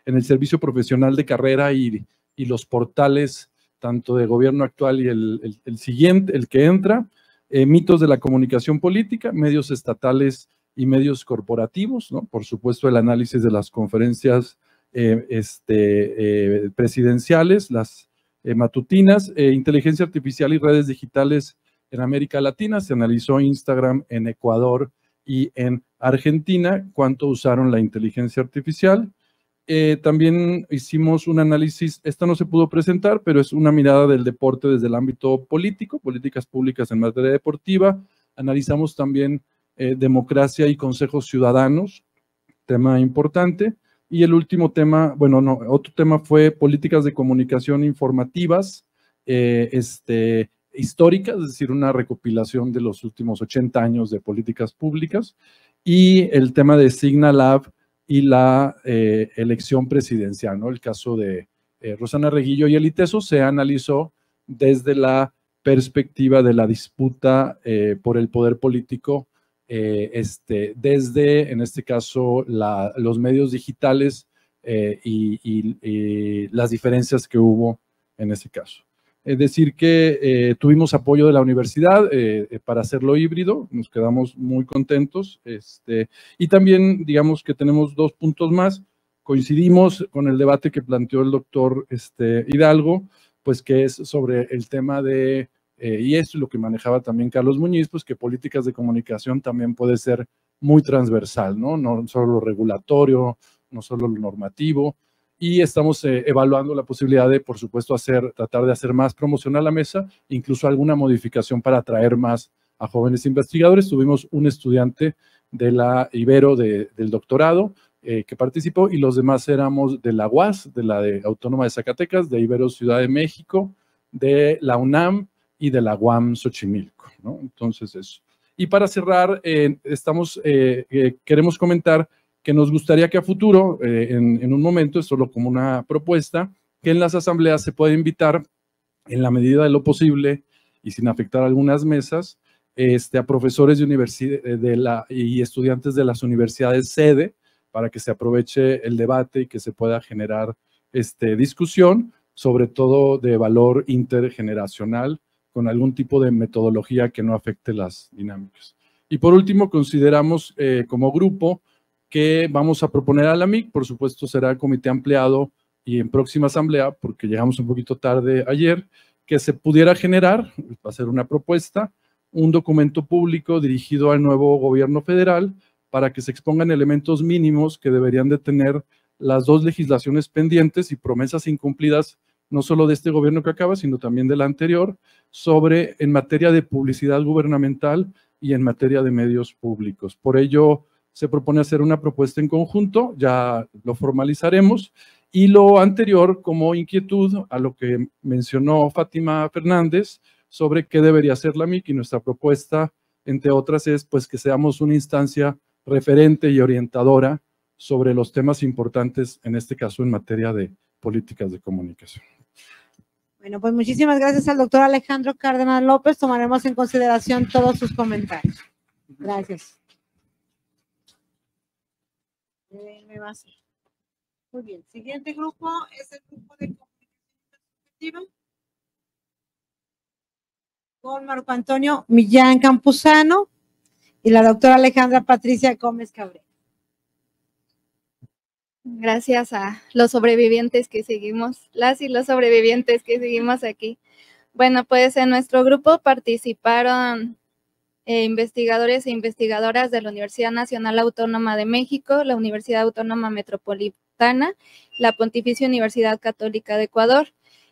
el servicio profesional de carrera y los portales, tanto de gobierno actual y el siguiente, el que entra, mitos de la comunicación política, medios estatales y medios corporativos, ¿no? Por supuesto, el análisis de las conferencias presidenciales, las matutinas, inteligencia artificial y redes digitales en América Latina. Se analizó Instagram en Ecuador y en Argentina, cuánto usaron la inteligencia artificial. También hicimos un análisis, esta no se pudo presentar, pero es una mirada del deporte desde el ámbito político, políticas públicas en materia deportiva. Analizamos también democracia y consejos ciudadanos, tema importante. Y el último tema, bueno, no, otro tema fue políticas de comunicación informativas, históricas, es decir, una recopilación de los últimos 80 años de políticas públicas, y el tema de Signal Lab y la elección presidencial, ¿no? El caso de Rosana Reguillo y el ITESO se analizó desde la perspectiva de la disputa por el poder político, desde, en este caso, los medios digitales y las diferencias que hubo en ese caso. decir que tuvimos apoyo de la universidad para hacerlo híbrido, nos quedamos muy contentos, y también digamos que tenemos 2 puntos más. Coincidimos con el debate que planteó el doctor Hidalgo, pues que es sobre el tema de, y esto es lo que manejaba también Carlos Muñiz, pues que políticas de comunicación también puede ser muy transversal, ¿no? No solo lo regulatorio, no solo lo normativo, y estamos evaluando la posibilidad de, por supuesto, tratar de hacer más promoción a la mesa, incluso alguna modificación para atraer más a jóvenes investigadores. Tuvimos un estudiante de la Ibero del doctorado que participó, y los demás éramos de la UAS, de la Autónoma de Zacatecas, de Ibero Ciudad de México, de la UNAM y de la UAM Xochimilco, ¿no? Entonces eso. Y para cerrar, queremos comentar que nos gustaría que a futuro, en un momento, es solo como una propuesta, que en las asambleas se pueda invitar, en la medida de lo posible y sin afectar algunas mesas, a profesores y estudiantes de las universidades sede, para que se aproveche el debate y que se pueda generar discusión, sobre todo de valor intergeneracional, con algún tipo de metodología que no afecte las dinámicas. Y por último, consideramos como grupo que vamos a proponer a la MIC, por supuesto será comité ampliado y en próxima asamblea, porque llegamos un poquito tarde ayer, que se pudiera generar, va a ser una propuesta, un documento público dirigido al nuevo gobierno federal para que se expongan elementos mínimos que deberían de tener las 2 legislaciones pendientes y promesas incumplidas, no solo de este gobierno que acaba, sino también del anterior, en materia de publicidad gubernamental y en materia de medios públicos. Por ello, se propone hacer una propuesta en conjunto, ya lo formalizaremos, y lo anterior como inquietud a lo que mencionó Fátima Fernández sobre qué debería hacer la MIC, y nuestra propuesta, entre otras, es pues que seamos una instancia referente y orientadora sobre los temas importantes, en este caso en materia de políticas de comunicación. Bueno, pues muchísimas gracias al doctor Alejandro Cárdenas López. Tomaremos en consideración todos sus comentarios. Gracias. Muy bien. Siguiente grupo es el grupo de comunicación perspectiva con Marco Antonio Millán Campuzano y la doctora Alejandra Patricia Gómez Cabrera. Gracias a los sobrevivientes que seguimos, las y los sobrevivientes que seguimos aquí. Bueno, pues en nuestro grupo participaron investigadores e investigadoras de la Universidad Nacional Autónoma de México, la Universidad Autónoma Metropolitana, la Pontificia Universidad Católica de Ecuador.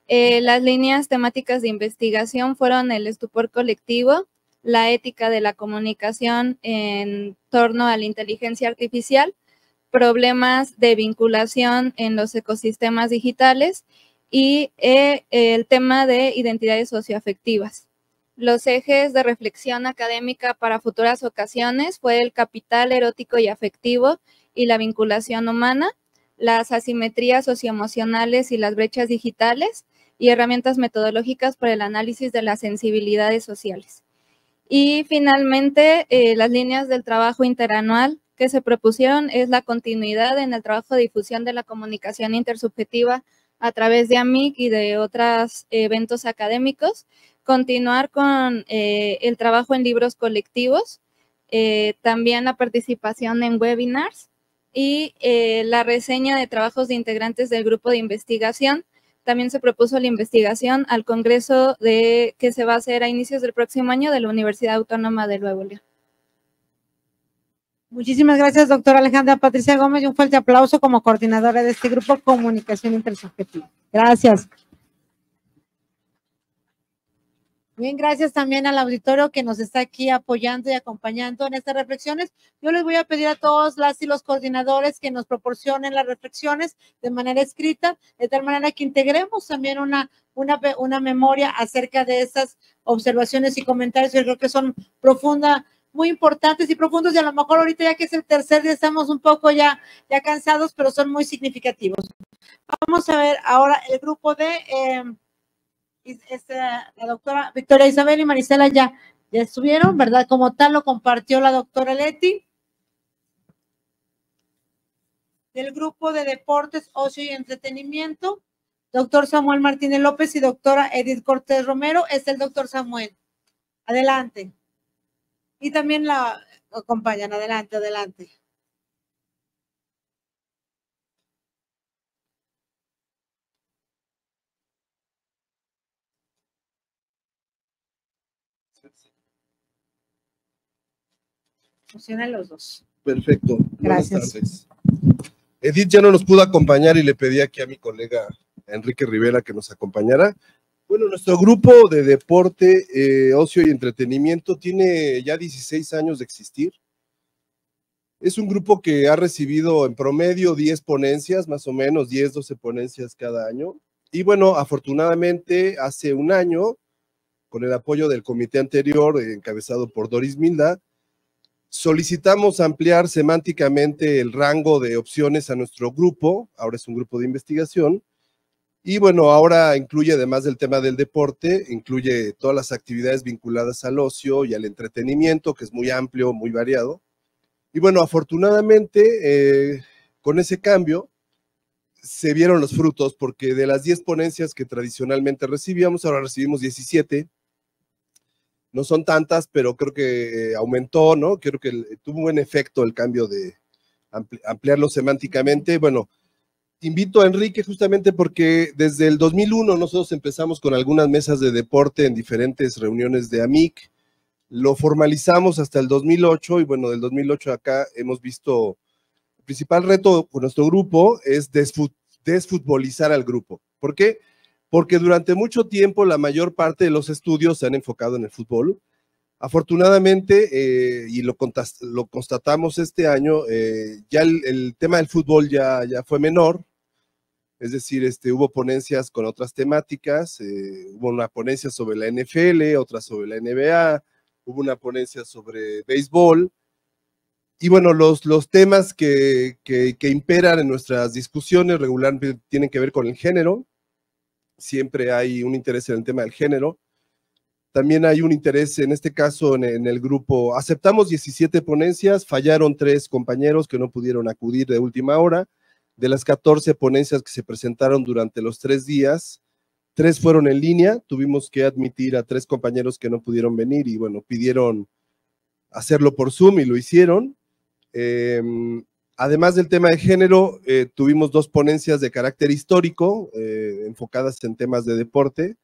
Las líneas temáticas de investigación fueron el estupor colectivo, la ética de la comunicación en torno a la inteligencia artificial, problemas de vinculación en los ecosistemas digitales y el tema de identidades socioafectivas. Los ejes de reflexión académica para futuras ocasiones fue el capital erótico y afectivo y la vinculación humana, las asimetrías socioemocionales y las brechas digitales y herramientas metodológicas para el análisis de las sensibilidades sociales. Y finalmente, las líneas del trabajo interanual que se propusieron es la continuidad en el trabajo de difusión de la comunicación intersubjetiva a través de AMIC y de otros eventos académicos, continuar con el trabajo en libros colectivos, también la participación en webinars y la reseña de trabajos de integrantes del grupo de investigación. También se propuso la investigación al congreso que se va a hacer a inicios del próximo año de la Universidad Autónoma de Nuevo León. Muchísimas gracias, doctora Alejandra Patricia Gómez, y un fuerte aplauso como coordinadora de este grupo Comunicación Intersubjetiva. Gracias. Bien, gracias también al auditorio que nos está aquí apoyando y acompañando en estas reflexiones. Yo les voy a pedir a todos las y los coordinadores que nos proporcionen las reflexiones de manera escrita, de tal manera que integremos también una memoria acerca de esas observaciones y comentarios. Yo creo que son muy importantes y profundos, y a lo mejor ahorita ya que es el tercer día estamos un poco ya cansados, pero son muy significativos. Vamos a ver ahora el grupo de la doctora Victoria Isabel y Marisela ya estuvieron, ¿verdad? Como tal lo compartió la doctora Leti. Del grupo de deportes, ocio y entretenimiento doctor Samuel Martínez López y doctora Edith Cortés Romero. Es el doctor Samuel. Adelante. Y también la acompañan. Adelante, adelante. Funcionan los dos. Perfecto. Gracias. Buenas tardes. Edith ya no nos pudo acompañar y le pedí aquí a mi colega Enrique Rivera que nos acompañara. Bueno, nuestro grupo de deporte, ocio y entretenimiento tiene ya 16 años de existir. Es un grupo que ha recibido en promedio 10 ponencias, más o menos 10, 12 ponencias cada año. Y bueno, afortunadamente hace un año, con el apoyo del comité anterior, encabezado por Doris Milda, solicitamos ampliar semánticamente el rango de opciones a nuestro grupo. Ahora es un grupo de investigación. Y bueno, ahora incluye, además del tema del deporte, incluye todas las actividades vinculadas al ocio y al entretenimiento, que es muy amplio, muy variado. Y bueno, afortunadamente, con ese cambio, se vieron los frutos, porque de las 10 ponencias que tradicionalmente recibíamos, ahora recibimos 17. No son tantas, pero creo que aumentó, ¿no? Creo que tuvo un buen efecto el cambio de ampliarlo semánticamente. Bueno, invito a Enrique justamente porque desde el 2001 nosotros empezamos con algunas mesas de deporte en diferentes reuniones de AMIC, lo formalizamos hasta el 2008 y bueno, del 2008 acá hemos visto, el principal reto con nuestro grupo es desfutbolizar al grupo. ¿Por qué? Porque durante mucho tiempo la mayor parte de los estudios se han enfocado en el fútbol. Afortunadamente, y lo constatamos este año, ya el tema del fútbol ya fue menor. Es decir, hubo ponencias con otras temáticas, hubo una ponencia sobre la NFL, otra sobre la NBA, hubo una ponencia sobre béisbol, y bueno, los temas que imperan en nuestras discusiones regularmente tienen que ver con el género, siempre hay un interés en el tema del género, también hay un interés en este caso en el grupo, aceptamos 17 ponencias, fallaron 3 compañeros que no pudieron acudir de última hora. De las 14 ponencias que se presentaron durante los 3 días, 3 fueron en línea, tuvimos que admitir a 3 compañeros que no pudieron venir y bueno, pidieron hacerlo por Zoom y lo hicieron. Además del tema de género, tuvimos 2 ponencias de carácter histórico, enfocadas en temas de deporte,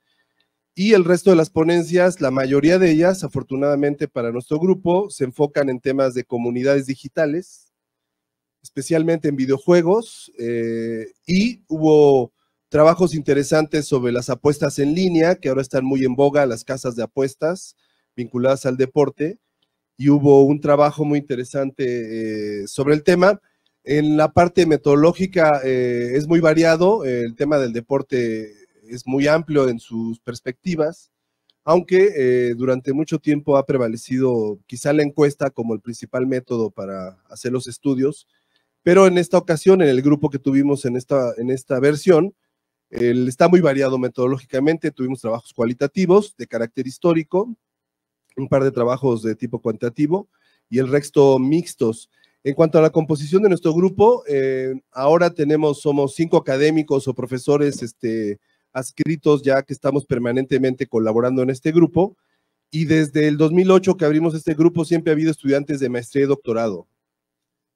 y el resto de las ponencias, la mayoría de ellas, afortunadamente para nuestro grupo, se enfocan en temas de comunidades digitales, especialmente en videojuegos, y hubo trabajos interesantes sobre las apuestas en línea, que ahora están muy en boga, las casas de apuestas vinculadas al deporte, y hubo un trabajo muy interesante sobre el tema. En la parte metodológica es muy variado, el tema del deporte es muy amplio en sus perspectivas, aunque durante mucho tiempo ha prevalecido quizá la encuesta como el principal método para hacer los estudios. Pero en esta ocasión, en el grupo que tuvimos en esta versión, está muy variado metodológicamente. Tuvimos trabajos cualitativos de carácter histórico, un par de trabajos de tipo cuantitativo y el resto mixtos. En cuanto a la composición de nuestro grupo, ahora somos 5 académicos o profesores adscritos ya que estamos permanentemente colaborando en este grupo. Y desde el 2008 que abrimos este grupo siempre ha habido estudiantes de maestría y doctorado.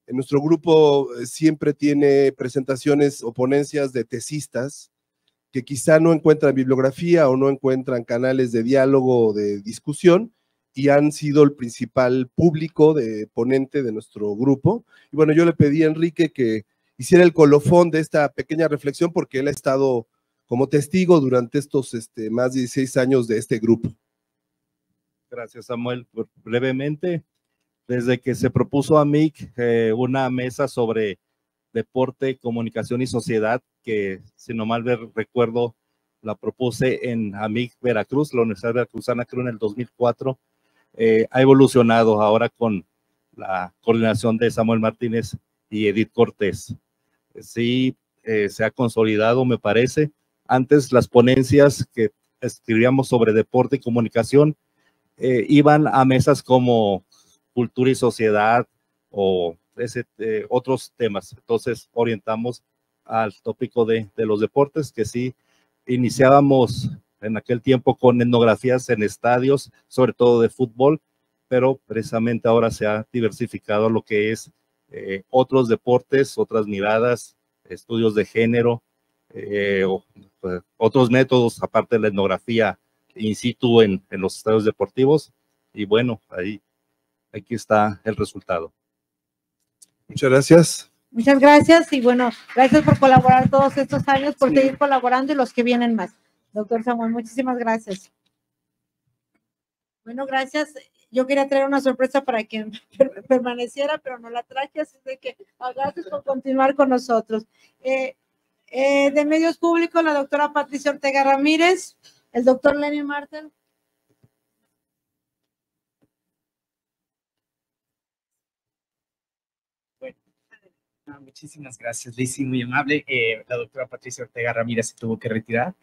En nuestro grupo siempre tiene presentaciones o ponencias de tesistas que quizá no encuentran bibliografía o no encuentran canales de diálogo o de discusión y han sido el principal público de ponente de nuestro grupo. Y bueno, yo le pedí a Enrique que hiciera el colofón de esta pequeña reflexión porque él ha estado como testigo durante estos más de 16 años de este grupo. Gracias, Samuel. Brevemente, desde que se propuso a AMIC una mesa sobre deporte, comunicación y sociedad, que si no mal recuerdo, la propuse en AMIC Veracruz, la Universidad Veracruzana, creo en el 2004, ha evolucionado ahora con la coordinación de Samuel Martínez y Edith Cortés. Sí, se ha consolidado, me parece. Antes las ponencias que escribíamos sobre deporte y comunicación iban a mesas como cultura y sociedad o otros temas. Entonces orientamos al tópico de los deportes, que sí iniciábamos en aquel tiempo con etnografías en estadios, sobre todo de fútbol, pero precisamente ahora se ha diversificado lo que es otros deportes, otras miradas, estudios de género, pues, otros métodos aparte de la etnografía in situ en los estadios deportivos, y bueno, aquí está el resultado. Muchas gracias. Muchas gracias y bueno, gracias por colaborar todos estos años, por seguir colaborando y los que vienen más. Doctor Samuel, muchísimas gracias. Bueno, gracias. Yo quería traer una sorpresa para quien permaneciera, pero no la traje, así de que gracias por continuar con nosotros. De Medios Públicos, la doctora Patricia Ortega Ramírez, el doctor Lenin Martel. Muchísimas gracias, Lizzy, muy amable. La doctora Patricia Ortega Ramírez se tuvo que retirar,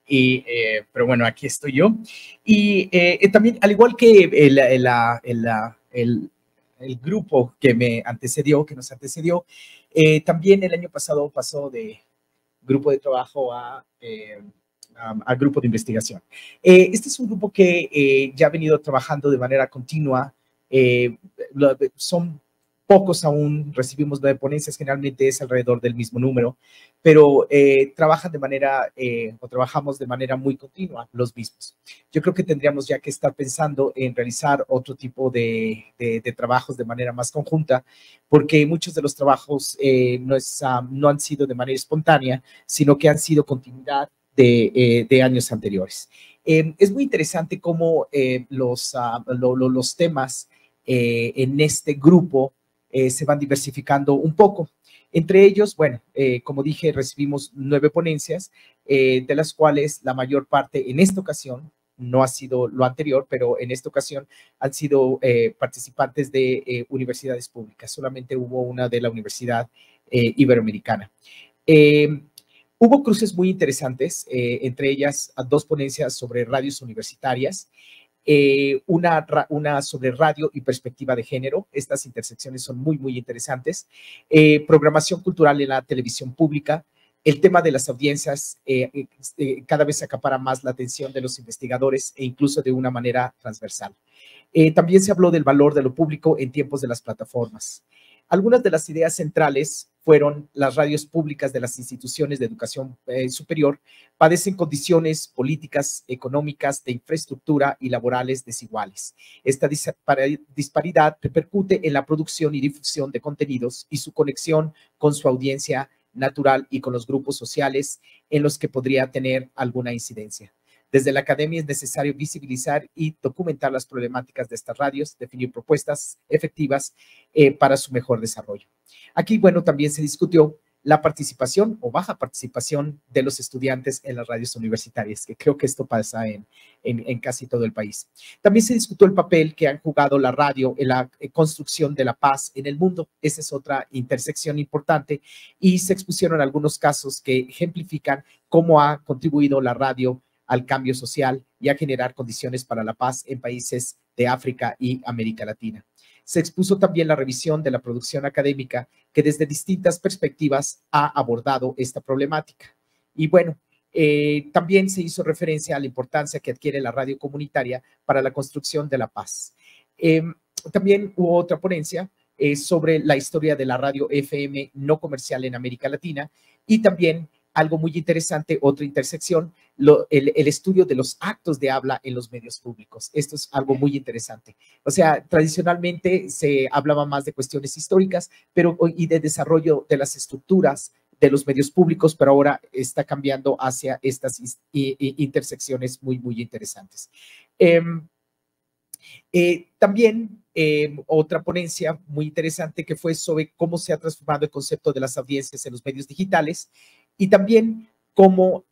pero bueno, aquí estoy yo. Y también, al igual que el grupo que nos antecedió, también el año pasado pasó de grupo de trabajo a grupo de investigación. Este es un grupo que ya ha venido trabajando de manera continua. Son pocos aún, recibimos 9 ponencias, generalmente es alrededor del mismo número, pero trabajamos de manera muy continua los mismos. Yo creo que tendríamos ya que estar pensando en realizar otro tipo de trabajos de manera más conjunta, porque muchos de los trabajos no han sido de manera espontánea, sino que han sido continuidad de años anteriores. Es muy interesante cómo los temas en este grupo se van diversificando un poco. Entre ellos, bueno, como dije, recibimos 9 ponencias, de las cuales la mayor parte en esta ocasión, no ha sido lo anterior, pero en esta ocasión han sido participantes de universidades públicas. Solamente hubo una de la Universidad Iberoamericana. Hubo cruces muy interesantes, entre ellas 2 ponencias sobre radios universitarias, una sobre radio y perspectiva de género. Estas intersecciones son muy, muy interesantes. Programación cultural en la televisión pública. El tema de las audiencias cada vez acapara más la atención de los investigadores e incluso de una manera transversal. También se habló del valor de lo público en tiempos de las plataformas. Algunas de las ideas centrales fueron: las radios públicas de las instituciones de educación superior padecen condiciones políticas, económicas, de infraestructura y laborales desiguales. Esta disparidad repercute en la producción y difusión de contenidos y su conexión con su audiencia natural y con los grupos sociales en los que podría tener alguna incidencia. Desde la academia es necesario visibilizar y documentar las problemáticas de estas radios, definir propuestas efectivas para su mejor desarrollo. Aquí, bueno, también se discutió la participación o baja participación de los estudiantes en las radios universitarias, que creo que esto pasa en casi todo el país. También se discutió el papel que han jugado la radio en la construcción de la paz en el mundo. Esa es otra intersección importante, y se expusieron algunos casos que ejemplifican cómo ha contribuido la radio al cambio social y a generar condiciones para la paz en países de África y América Latina. Se expuso también la revisión de la producción académica, que desde distintas perspectivas ha abordado esta problemática. Y bueno, también se hizo referencia a la importancia que adquiere la radio comunitaria para la construcción de la paz. También hubo otra ponencia sobre la historia de la radio FM no comercial en América Latina, y también algo muy interesante, otra intersección, el estudio de los actos de habla en los medios públicos. Esto es algo muy interesante. O sea, tradicionalmente se hablaba más de cuestiones históricas y de desarrollo de las estructuras de los medios públicos, pero ahora está cambiando hacia estas intersecciones muy, muy interesantes. También otra ponencia muy interesante que fue sobre cómo se ha transformado el concepto de las audiencias en los medios digitales, y también cómo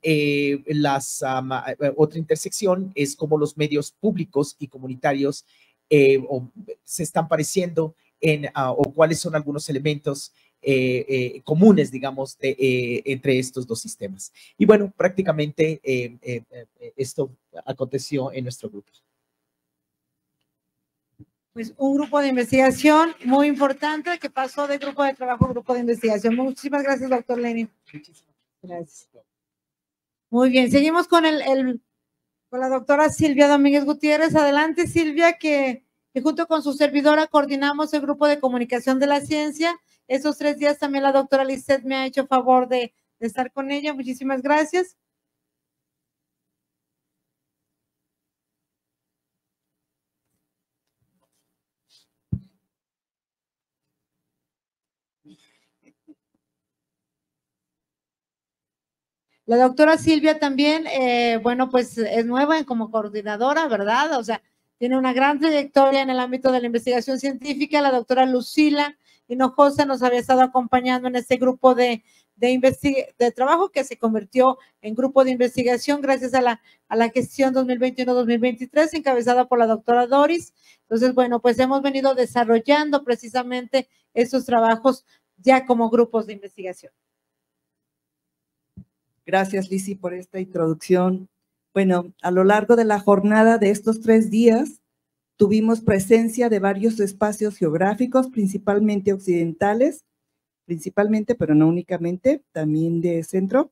otra intersección es cómo los medios públicos y comunitarios se están pareciendo o cuáles son algunos elementos comunes, digamos, entre estos dos sistemas. Y bueno, prácticamente esto aconteció en nuestro grupo. Pues un grupo de investigación muy importante que pasó de grupo de trabajo a grupo de investigación. Muchísimas gracias, doctor Lenin. Gracias. Muy bien, seguimos con con la doctora Silvia Domínguez Gutiérrez. Adelante, Silvia, que junto con su servidora coordinamos el grupo de comunicación de la ciencia. Esos 3 días también la doctora Lisset me ha hecho favor de estar con ella. Muchísimas gracias. La doctora Silvia también, bueno, pues es nueva como coordinadora, ¿verdad? O sea, tiene una gran trayectoria en el ámbito de la investigación científica. La doctora Lucila Hinojosa nos había estado acompañando en este grupo de trabajo que se convirtió en grupo de investigación gracias a la gestión 2021-2023 encabezada por la doctora Doris. Entonces, bueno, pues hemos venido desarrollando precisamente estos trabajos ya como grupos de investigación. Gracias, Lisi, por esta introducción. Bueno, a lo largo de la jornada de estos 3 días, tuvimos presencia de varios espacios geográficos, principalmente occidentales, pero no únicamente, también de centro,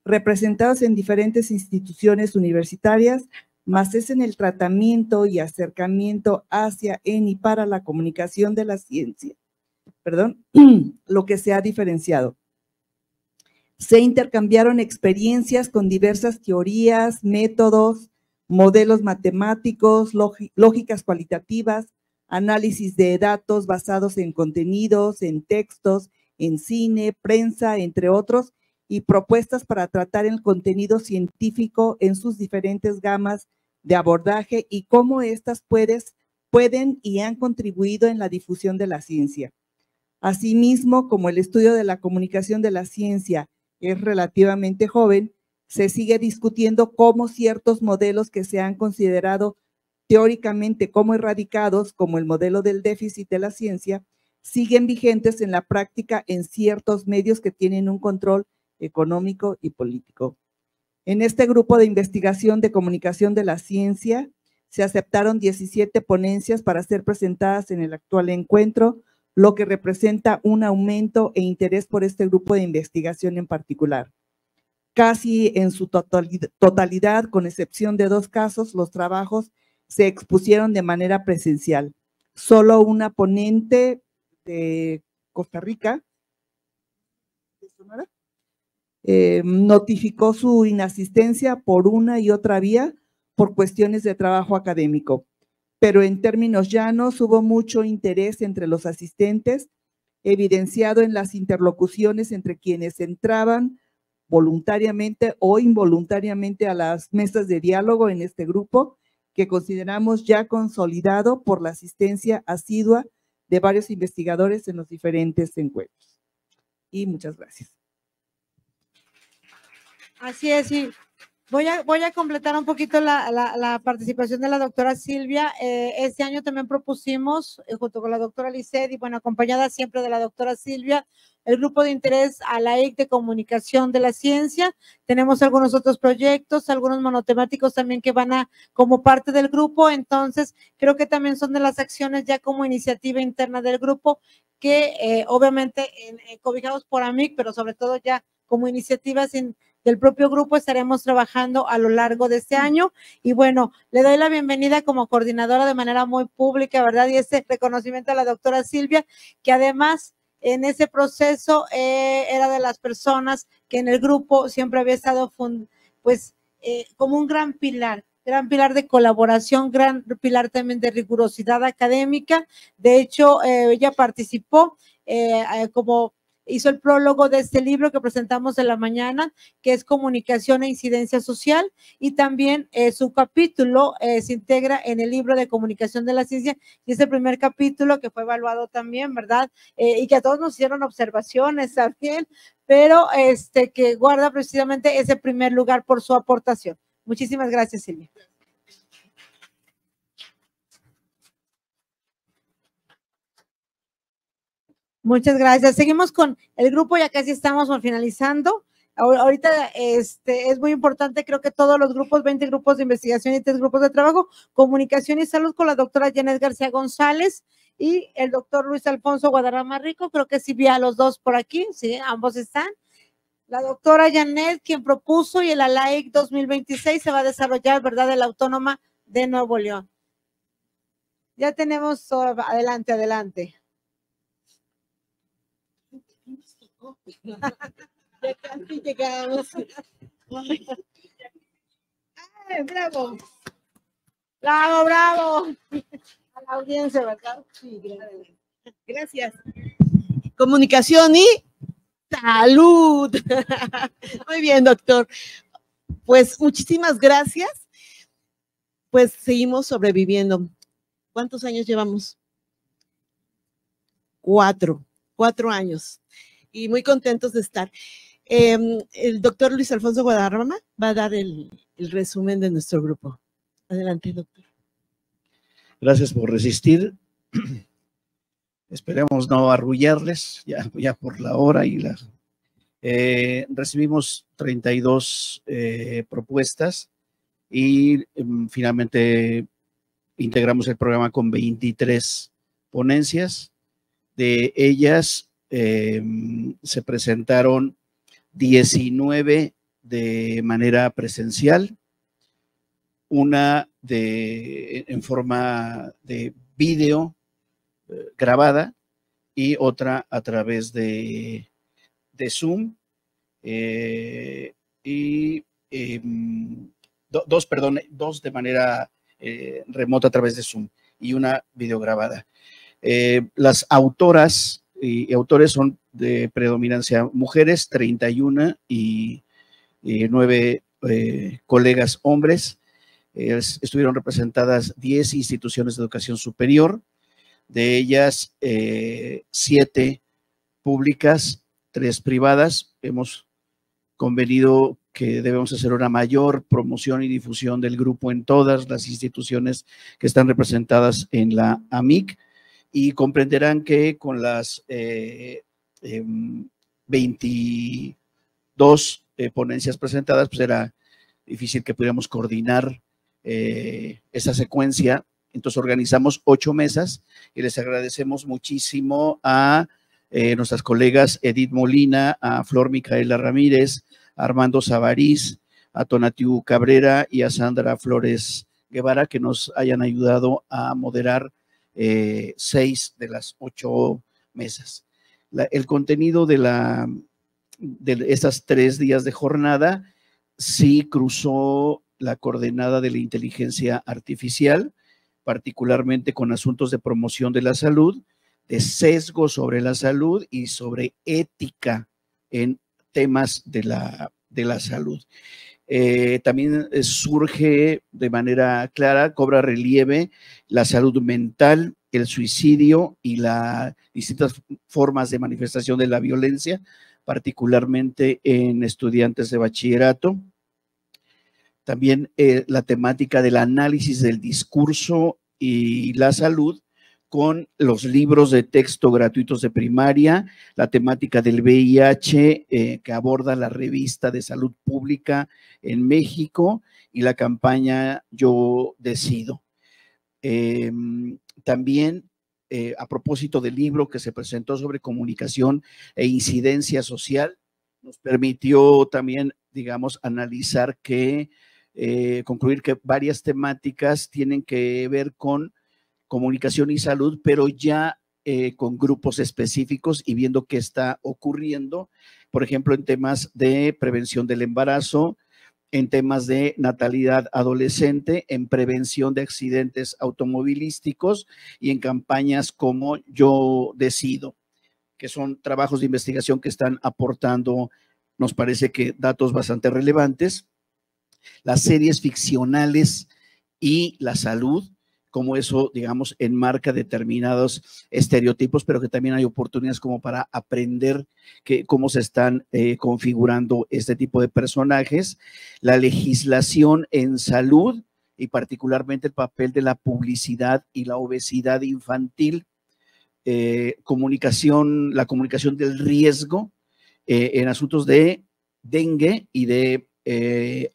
representados en diferentes instituciones universitarias, más es en el tratamiento y acercamiento hacia, en y para la comunicación de la ciencia, lo que se ha diferenciado. Se intercambiaron experiencias con diversas teorías, métodos, modelos matemáticos, lógicas cualitativas, análisis de datos basados en contenidos, en textos, en cine, prensa, entre otros, y propuestas para tratar el contenido científico en sus diferentes gamas de abordaje y cómo éstas pueden y han contribuido en la difusión de la ciencia. Asimismo, como el estudio de la comunicación de la ciencia es relativamente joven, se sigue discutiendo cómo ciertos modelos que se han considerado teóricamente como erradicados, como el modelo del déficit de la ciencia, siguen vigentes en la práctica en ciertos medios que tienen un control económico y político. En este grupo de investigación de comunicación de la ciencia se aceptaron 17 ponencias para ser presentadas en el actual encuentro, lo que representa un aumento e interés por este grupo de investigación en particular. Casi en su totalidad, con excepción de 2 casos, los trabajos se expusieron de manera presencial. Solo una ponente de Costa Rica notificó su inasistencia por una y otra vía por cuestiones de trabajo académico. Pero en términos llanos hubo mucho interés entre los asistentes, evidenciado en las interlocuciones entre quienes entraban voluntariamente o involuntariamente a las mesas de diálogo en este grupo, que consideramos ya consolidado por la asistencia asidua de varios investigadores en los diferentes encuentros. Y muchas gracias. Así es, sí. Voy a completar un poquito la participación de la doctora Silvia. Este año también propusimos, junto con la doctora Lisset, y bueno, acompañada siempre de la doctora Silvia, el grupo de interés a la EIC de comunicación de la ciencia. Tenemos algunos otros proyectos, algunos monotemáticos también que van como parte del grupo. Entonces, creo que también son de las acciones ya como iniciativa interna del grupo que obviamente cobijados por AMIC, pero sobre todo ya como iniciativas del propio grupo estaremos trabajando a lo largo de este año. Y bueno, le doy la bienvenida como coordinadora de manera muy pública, ¿verdad? Y ese reconocimiento a la doctora Silvia, que además en ese proceso era de las personas que en el grupo siempre había estado como un gran pilar de colaboración, gran pilar también de rigurosidad académica. De hecho, ella participó como hizo el prólogo de este libro que presentamos en la mañana, que es Comunicación e Incidencia Social, y también su capítulo se integra en el libro de Comunicación de la Ciencia, y es el primer capítulo que fue evaluado también, ¿verdad? Y que a todos nos hicieron observaciones también, pero que guarda precisamente ese primer lugar por su aportación. Muchísimas gracias, Silvia. Muchas gracias. Seguimos con el grupo, ya casi estamos finalizando. Ahorita es muy importante, creo que todos los grupos, 20 grupos de investigación y 3 grupos de trabajo, comunicación y salud con la doctora Janet García González y el doctor Luis Alfonso Guadarrama Rico, creo que sí vi a los dos por aquí, sí, ambos están. La doctora Janet, quien propuso, y el ALAIC 2026 se va a desarrollar, ¿verdad?, de la Autónoma de Nuevo León. Ya tenemos, adelante, adelante. Ya casi llegamos. ¡Ay, bravo! ¡Bravo, bravo! A la audiencia, ¿verdad? Sí, gracias. Gracias. Comunicación y salud. Muy bien, doctor. Pues muchísimas gracias. Pues seguimos sobreviviendo. ¿Cuántos años llevamos? 4 años. Y muy contentos de estar. El doctor Luis Alfonso Guadarrama va a dar el resumen de nuestro grupo. Adelante, doctor. Gracias por resistir. Esperemos no arrullarles ya por la hora y la. Recibimos 32 propuestas y finalmente integramos el programa con 23 ponencias. De ellas se presentaron 19 de manera presencial, una en forma de vídeo grabada y otra a través de Zoom, dos de manera remota a través de Zoom y una videograbada. Las autoras y autores son de predominancia mujeres, 31 y 9 colegas hombres. Estuvieron representadas 10 instituciones de educación superior, de ellas 7 públicas, 3 privadas. Hemos convenido que debemos hacer una mayor promoción y difusión del grupo en todas las instituciones que están representadas en la AMIC, y comprenderán que con las 22 ponencias presentadas, pues era difícil que pudiéramos coordinar esa secuencia. Entonces organizamos 8 mesas y les agradecemos muchísimo a nuestras colegas Edith Molina, a Flor Micaela Ramírez, a Armando Savariz, a Tonatiu Cabrera y a Sandra Flores Guevara, que nos hayan ayudado a moderar 6 de las 8 mesas. El contenido de estas 3 días de jornada sí cruzó la coordenada de la inteligencia artificial, particularmente con asuntos de promoción de la salud, de sesgo sobre la salud y sobre ética en temas de la salud. También surge de manera clara, cobra relieve la salud mental, el suicidio y las distintas formas de manifestación de la violencia, particularmente en estudiantes de bachillerato. También la temática del análisis del discurso y la salud con los libros de texto gratuitos de primaria, la temática del VIH que aborda la revista de salud pública en México y la campaña Yo Decido. También a propósito del libro que se presentó sobre comunicación e incidencia social, nos permitió también, digamos, analizar concluir que varias temáticas tienen que ver con comunicación y salud, pero ya con grupos específicos y viendo qué está ocurriendo, por ejemplo, en temas de prevención del embarazo, en temas de natalidad adolescente, en prevención de accidentes automovilísticos y en campañas como Yo Decido, que son trabajos de investigación que están aportando, nos parece que datos bastante relevantes. Las series ficcionales y la salud, como eso, digamos, enmarca determinados estereotipos, pero que también hay oportunidades como para aprender cómo se están configurando este tipo de personajes. La legislación en salud y particularmente el papel de la publicidad y la obesidad infantil, la comunicación del riesgo en asuntos de dengue y de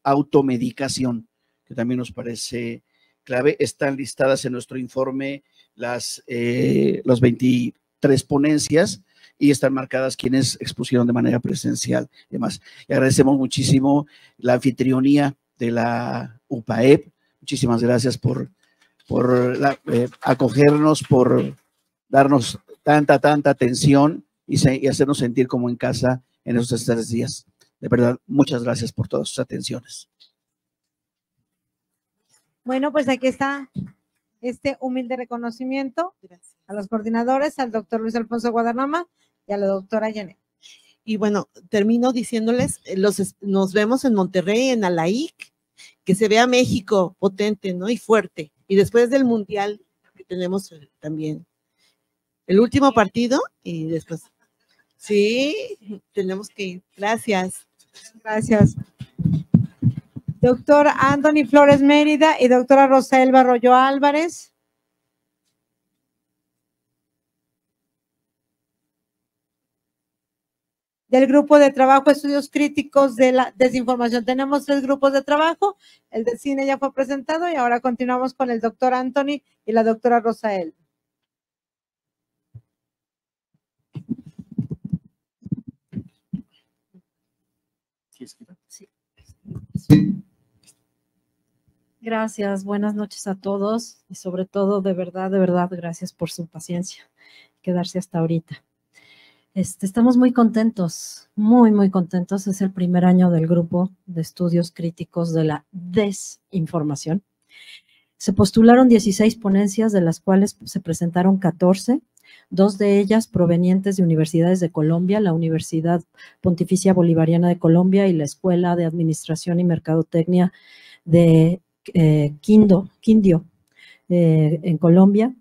automedicación, que también nos parece clave. Están listadas en nuestro informe las 23 ponencias y están marcadas quienes expusieron de manera presencial y demás. Y agradecemos muchísimo la anfitrionía de la UPAEP. Muchísimas gracias por acogernos, por darnos tanta atención y hacernos sentir como en casa en estos 3 días. De verdad, muchas gracias por todas sus atenciones. Bueno, pues aquí está este humilde reconocimiento a los coordinadores, al doctor Luis Alfonso Guadarrama y a la doctora Janet. Y bueno, termino diciéndoles, nos vemos en Monterrey, en Alaik, que se vea México potente, ¿no? Y fuerte. Y después del Mundial, que tenemos también el último partido, y después, sí, tenemos que ir. Gracias. Gracias. Doctor Anthony Flores Mérida y doctora Rosaelba Arroyo Álvarez. Del grupo de trabajo Estudios Críticos de la Desinformación. Tenemos 3 grupos de trabajo. El de cine ya fue presentado y ahora continuamos con el doctor Anthony y la doctora Rosaelba. Gracias, buenas noches a todos y sobre todo, de verdad, gracias por su paciencia, quedarse hasta ahorita. Estamos muy contentos, muy contentos. Es el primer año del grupo de estudios críticos de la desinformación. Se postularon 16 ponencias, de las cuales se presentaron 14, 2 de ellas provenientes de universidades de Colombia, la Universidad Pontificia Bolivariana de Colombia y la Escuela de Administración y Mercadotecnia de Quindio, en Colombia.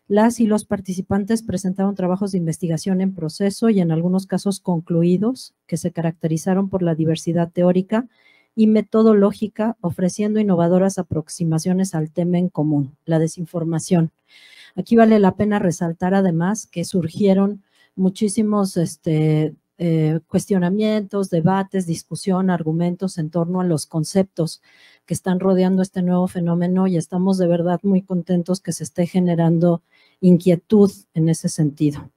Las y los participantes presentaron trabajos de investigación en proceso y en algunos casos concluidos, que se caracterizaron por la diversidad teórica y metodológica, ofreciendo innovadoras aproximaciones al tema en común, la desinformación. Aquí vale la pena resaltar además que surgieron muchísimos cuestionamientos, debates, discusión, argumentos en torno a los conceptos que están rodeando este nuevo fenómeno y estamos de verdad muy contentos que se esté generando inquietud en ese sentido.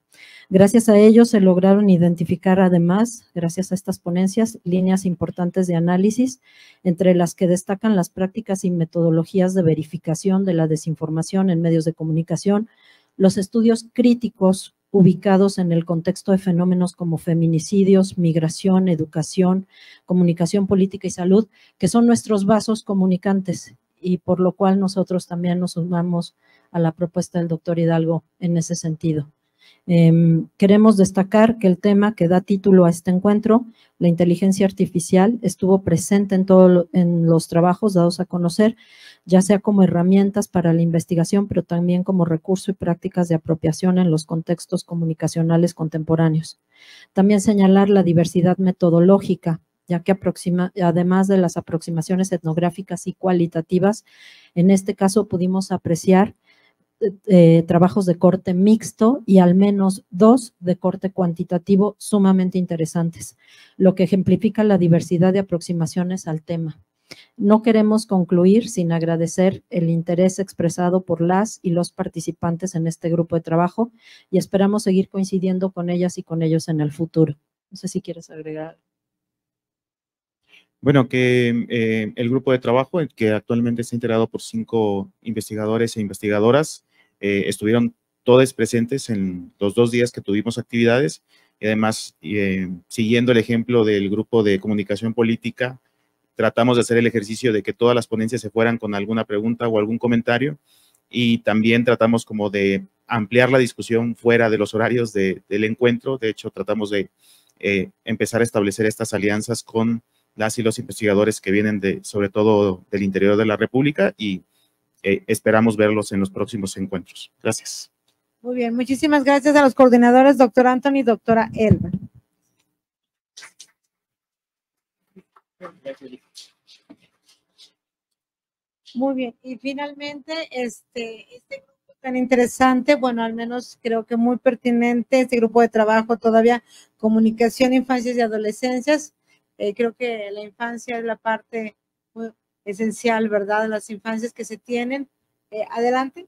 Gracias a ello se lograron identificar además, gracias a estas ponencias, líneas importantes de análisis, entre las que destacan las prácticas y metodologías de verificación de la desinformación en medios de comunicación, los estudios críticos ubicados en el contexto de fenómenos como feminicidios, migración, educación, comunicación política y salud, que son nuestros vasos comunicantes y por lo cual nosotros también nos sumamos a la propuesta del doctor Hidalgo en ese sentido. Queremos destacar que el tema que da título a este encuentro, la inteligencia artificial, estuvo presente en los trabajos dados a conocer, ya sea como herramientas para la investigación, pero también como recurso y prácticas de apropiación en los contextos comunicacionales contemporáneos. También señalar la diversidad metodológica, ya que además de las aproximaciones etnográficas y cualitativas, en este caso pudimos apreciar trabajos de corte mixto y al menos 2 de corte cuantitativo sumamente interesantes, lo que ejemplifica la diversidad de aproximaciones al tema. No queremos concluir sin agradecer el interés expresado por las y los participantes en este grupo de trabajo y esperamos seguir coincidiendo con ellas y con ellos en el futuro. No sé si quieres agregar. Bueno, que el grupo de trabajo, que actualmente está integrado por 5 investigadores e investigadoras, estuvieron todos presentes en los 2 días que tuvimos actividades y además, siguiendo el ejemplo del grupo de comunicación política, tratamos de hacer el ejercicio de que todas las ponencias se fueran con alguna pregunta o algún comentario y también tratamos como de ampliar la discusión fuera de los horarios del encuentro. De hecho, tratamos de empezar a establecer estas alianzas con las y los investigadores que vienen sobre todo del interior de la República y esperamos verlos en los próximos encuentros. Gracias. Muy bien, muchísimas gracias a los coordinadores, doctor Anthony y doctora Elba. Muy bien, y finalmente este grupo tan interesante, bueno, al menos creo que muy pertinente, este grupo de trabajo todavía, comunicación, infancias y adolescencias, Creo que la infancia es la parte muy esencial, ¿verdad? De las infancias que se tienen. Adelante.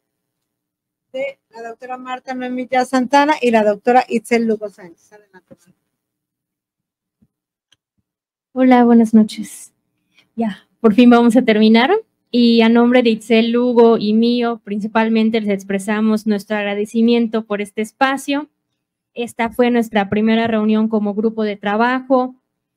De la doctora Marta Noemí Santana y la doctora Itzel Lugo Sánchez. Adelante. Hola, buenas noches. Ya, por fin vamos a terminar. Y a nombre de Itzel Lugo y mío, principalmente les expresamos nuestro agradecimiento por este espacio. Esta fue nuestra primera reunión como grupo de trabajo.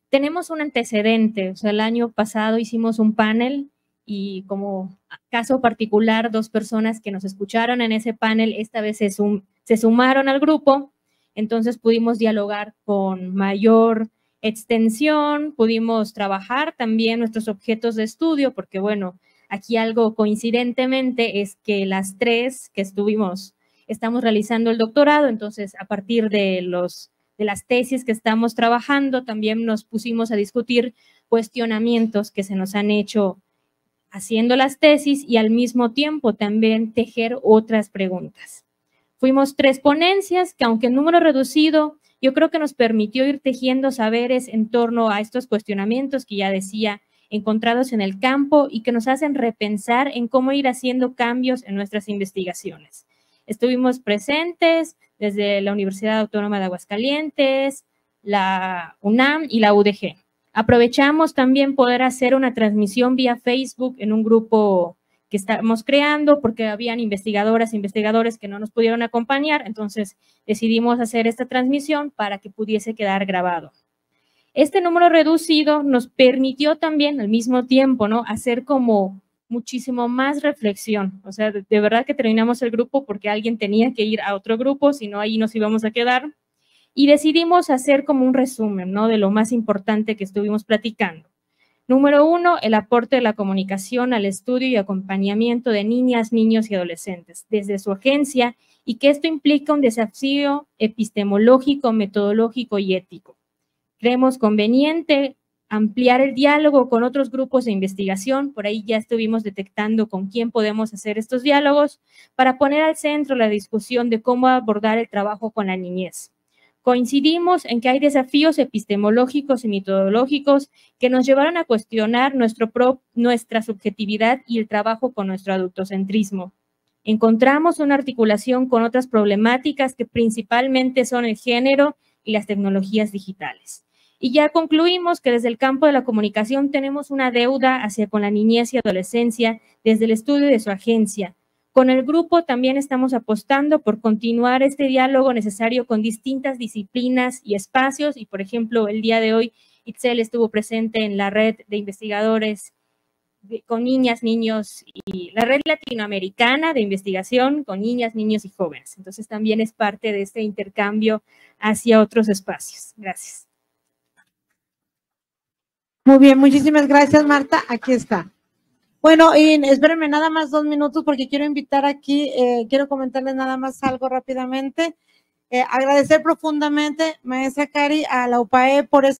Tenemos un antecedente, o sea, el año pasado hicimos un panel y como caso particular, 2 personas que nos escucharon en ese panel, esta vez se sumaron al grupo, entonces pudimos dialogar con mayor extensión, pudimos trabajar también nuestros objetos de estudio, porque bueno, aquí algo coincidentemente es que las 3 que estamos realizando el doctorado, entonces a partir de las tesis que estamos trabajando, también nos pusimos a discutir cuestionamientos que se nos han hecho haciendo las tesis y al mismo tiempo también tejer otras preguntas. Fuimos 3 ponencias que aunque en número reducido, yo creo que nos permitió ir tejiendo saberes en torno a estos cuestionamientos que ya decía, encontrados en el campo y que nos hacen repensar en cómo ir haciendo cambios en nuestras investigaciones. Estuvimos presentes desde la Universidad Autónoma de Aguascalientes, la UNAM y la UDG. Aprovechamos también poder hacer una transmisión vía Facebook en un grupo que estamos creando porque habían investigadoras e investigadores que no nos pudieron acompañar, entonces decidimos hacer esta transmisión para que pudiese quedar grabado. Este número reducido nos permitió también al mismo tiempo, ¿no?, hacer como muchísimo más reflexión. O sea, de verdad que terminamos el grupo porque alguien tenía que ir a otro grupo, si no ahí nos íbamos a quedar. Y decidimos hacer como un resumen, ¿no?, de lo más importante que estuvimos platicando. Número 1, el aporte de la comunicación al estudio y acompañamiento de niñas, niños y adolescentes desde su agencia y que esto implica un desafío epistemológico, metodológico y ético. Creemos conveniente ampliar el diálogo con otros grupos de investigación, por ahí ya estuvimos detectando con quién podemos hacer estos diálogos, para poner al centro la discusión de cómo abordar el trabajo con la niñez. Coincidimos en que hay desafíos epistemológicos y metodológicos que nos llevaron a cuestionar nuestra subjetividad y el trabajo con nuestro adultocentrismo. Encontramos una articulación con otras problemáticas que principalmente son el género y las tecnologías digitales. Y ya concluimos que desde el campo de la comunicación tenemos una deuda hacia con la niñez y adolescencia desde el estudio de su agencia. Con el grupo también estamos apostando por continuar este diálogo necesario con distintas disciplinas y espacios y, por ejemplo, el día de hoy Itzel estuvo presente en la red de investigadores con niñas, niños y la red latinoamericana de investigación con niñas, niños y jóvenes. Entonces también es parte de este intercambio hacia otros espacios. Gracias. Muy bien, muchísimas gracias, Marta. Aquí está. Bueno, y espérenme nada más 2 minutos porque quiero invitar aquí, quiero comentarles nada más algo rápidamente. Agradecer profundamente, maestra Cari, a la UPAE por